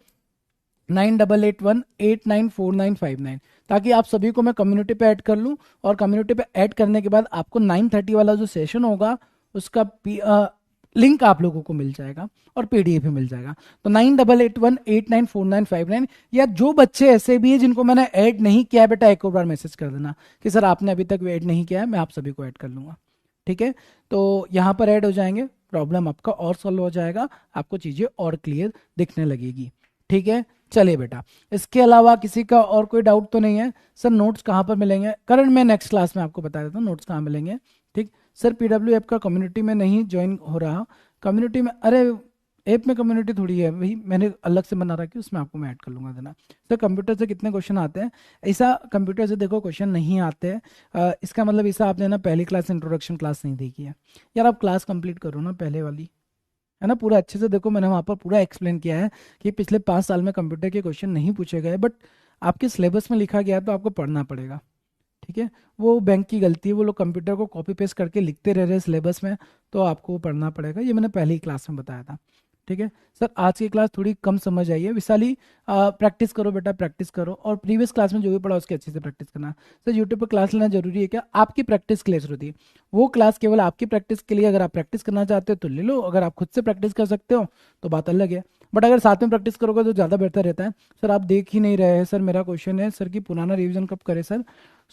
9881894959, ताकि आप सभी को मैं कम्युनिटी पे ऐड कर लूं। और कम्युनिटी पे ऐड करने के बाद आपको 9:30 वाला जो सेशन होगा उसका लिंक आप लोगों को मिल जाएगा और पीडीएफ भी मिल जाएगा। तो 9881894959, या जो बच्चे ऐसे भी हैं जिनको मैंने ऐड नहीं किया है बेटा, एक और बार मैसेज कर देना कि सर आपने अभी तक ऐड नहीं किया है, मैं आप सभी को ऐड कर लूंगा। ठीक है, तो यहाँ पर ऐड हो जाएंगे, प्रॉब्लम आपका और सॉल्व हो जाएगा, आपको चीजें और क्लियर दिखने लगेगी। ठीक है, चलिए बेटा, इसके अलावा किसी का और कोई डाउट तो नहीं है? सर नोट्स कहाँ पर मिलेंगे? करंट में नेक्स्ट क्लास में आपको बता देता हूँ नोट्स कहाँ मिलेंगे। ठीक सर, पीडब्ल्यू ऐप का कम्युनिटी में नहीं ज्वाइन हो रहा, कम्युनिटी में, अरे ऐप में कम्युनिटी थोड़ी है भाई, मैंने अलग से बना रखी, उसमें आपको मैं ऐड कर लूंगा देना। सर कंप्यूटर से कितने क्वेश्चन आते हैं? ऐसा कंप्यूटर से देखो क्वेश्चन नहीं आते हैं, इसका मतलब ऐसा आपने ना पहली क्लास इंट्रोडक्शन क्लास नहीं देखी है यार, आप क्लास कंप्लीट करो ना पहले वाली, है ना, पूरा अच्छे से देखो, मैंने वहाँ पर पूरा एक्सप्लेन किया है कि पिछले 5 साल में कंप्यूटर के क्वेश्चन नहीं पूछे गए, बट आपके सिलेबस में लिखा गया है तो आपको पढ़ना पड़ेगा। ठीक है, वो बैंक की गलती है, वो लोग कंप्यूटर को कॉपी पेस्ट करके लिखते रह रहे हैं सिलेबस में, तो आपको पढ़ना पड़ेगा, ये मैंने पहली क्लास में बताया था। ठीक है सर, आज की क्लास थोड़ी कम समझ आई है। विशाली प्रैक्टिस करो बेटा, प्रैक्टिस करो, और प्रीवियस क्लास में जो भी पढ़ा उसकी अच्छे से प्रैक्टिस करना। सर यूट्यूब पर क्लास लेना जरूरी है क्या? आपकी प्रैक्टिस के लिए जरूरी है वो क्लास, केवल आपकी प्रैक्टिस के लिए। अगर आप प्रैक्टिस करना चाहते हो तो ले लो, अगर आप खुद से प्रैक्टिस कर सकते हो तो बात अलग है, बट अगर साथ में प्रैक्टिस करोगे तो ज़्यादा बेहतर रहता है। सर आप देख ही नहीं रहे हैं सर, मेरा क्वेश्चन है सर कि पुराना रिवीजन कब करें सर?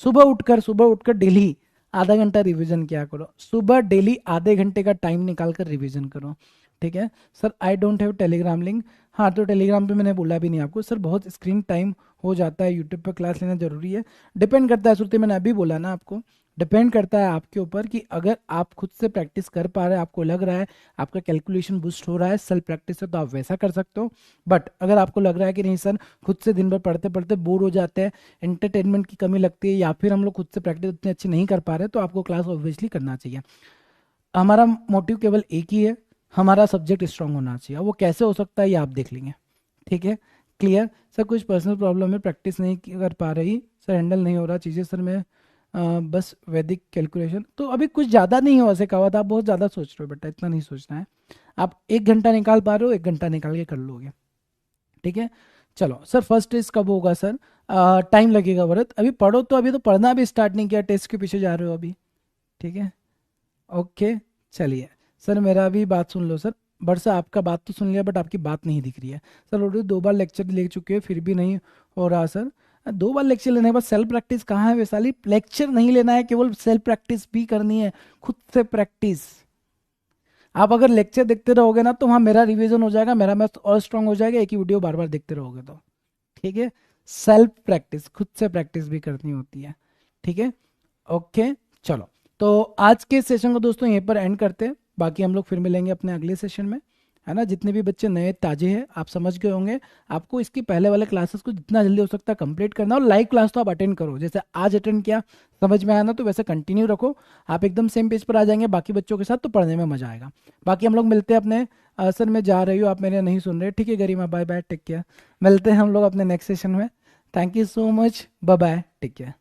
सुबह उठकर डेली आधा घंटा रिवीजन किया करो, सुबह डेली आधे घंटे का टाइम निकाल कर रिवीजन करो। ठीक है sir, I don't have Telegram link. हाँ तो टेलीग्राम पे मैंने बोला भी नहीं आपको सर, बहुत स्क्रीन टाइम हो जाता है, यूट्यूब पर क्लास लेना जरूरी है। डिपेंड करता है श्रुति, मैंने अभी बोला ना आपको, डिपेंड करता है आपके ऊपर कि अगर आप खुद से प्रैक्टिस कर पा रहे हैं, आपको लग रहा है आपका कैलकुलेशन बूस्ट हो रहा है, सेल्फ प्रैक्टिस है, तो आप वैसा कर सकते हो। बट अगर आपको लग रहा है कि नहीं सर, खुद से दिन भर पढ़ते पढ़ते बोर हो जाते हैं, एंटरटेनमेंट की कमी लगती है, या फिर हम लोग खुद से प्रैक्टिस उतनी अच्छी नहीं कर पा रहे, तो आपको क्लास ऑब्वियसली करना चाहिए। हमारा मोटिव केवल एक ही है, हमारा सब्जेक्ट स्ट्रांग होना चाहिए। वो कैसे हो सकता है ये आप देख लेंगे। ठीक है, क्लियर सर? कुछ पर्सनल प्रॉब्लम है, प्रैक्टिस नहीं कर पा रही सर, हैंडल नहीं हो रहा चीज़ें सर, मैं बस वैदिक कैलकुलेशन तो अभी कुछ ज़्यादा नहीं हो, ऐसे कहा हुआ था। आप बहुत ज़्यादा सोच रहे हो बेटा, इतना नहीं सोचना है। आप 1 घंटा निकाल पा रहे हो, 1 घंटा निकाल के कर लोगे। ठीक है, चलो सर फर्स्ट टेस्ट कब होगा सर? टाइम लगेगा भरत, अभी पढ़ो तो, अभी तो पढ़ना भी स्टार्ट नहीं किया, टेस्ट के पीछे जा रहे हो अभी। ठीक है, ओके, चलिए सर मेरा भी बात सुन लो सर। बट सर आपका बात तो सुन लिया, बट आपकी बात नहीं दिख रही है सर। ऑलरेडी 2 बार लेक्चर ले चुके हैं, फिर भी नहीं हो रहा सर। 2 बार लेक्चर लेने के बाद सेल्फ प्रैक्टिस कहाँ है वैशाली? लेक्चर नहीं लेना है, केवल सेल्फ प्रैक्टिस भी करनी है, खुद से प्रैक्टिस। आप अगर लेक्चर देखते रहोगे ना, तो वहाँ मेरा रिवीजन हो जाएगा, मेरा मैथ और स्ट्रांग हो जाएगा, एक ही वीडियो बार बार देखते रहोगे तो। ठीक है, सेल्फ प्रैक्टिस, खुद से प्रैक्टिस भी करनी होती है। ठीक है, ओके, चलो तो आज के सेशन को दोस्तों यहीं पर एंड करते हैं, बाकी हम लोग फिर मिलेंगे अपने अगले सेशन में, है ना। जितने भी बच्चे नए ताजे हैं, आप समझ गए होंगे, आपको इसकी पहले वाले क्लासेस को जितना जल्दी हो सकता है कंप्लीट करना, और लाइव क्लास तो आप अटेंड करो, जैसे आज अटेंड किया, समझ में आया ना, तो वैसे कंटिन्यू रखो, आप एकदम सेम पेज पर आ जाएंगे बाकी बच्चों के साथ, तो पढ़ने में मजा आएगा। बाकी हम लोग मिलते हैं अपने सर मैं जा रही हूँ, आप मेरे नहीं सुन रहे, ठीक है Garima, bye bye, take care. मिलते हैं हम लोग अपने नेक्स्ट सेशन में। Thank you so much, bye bye, take care.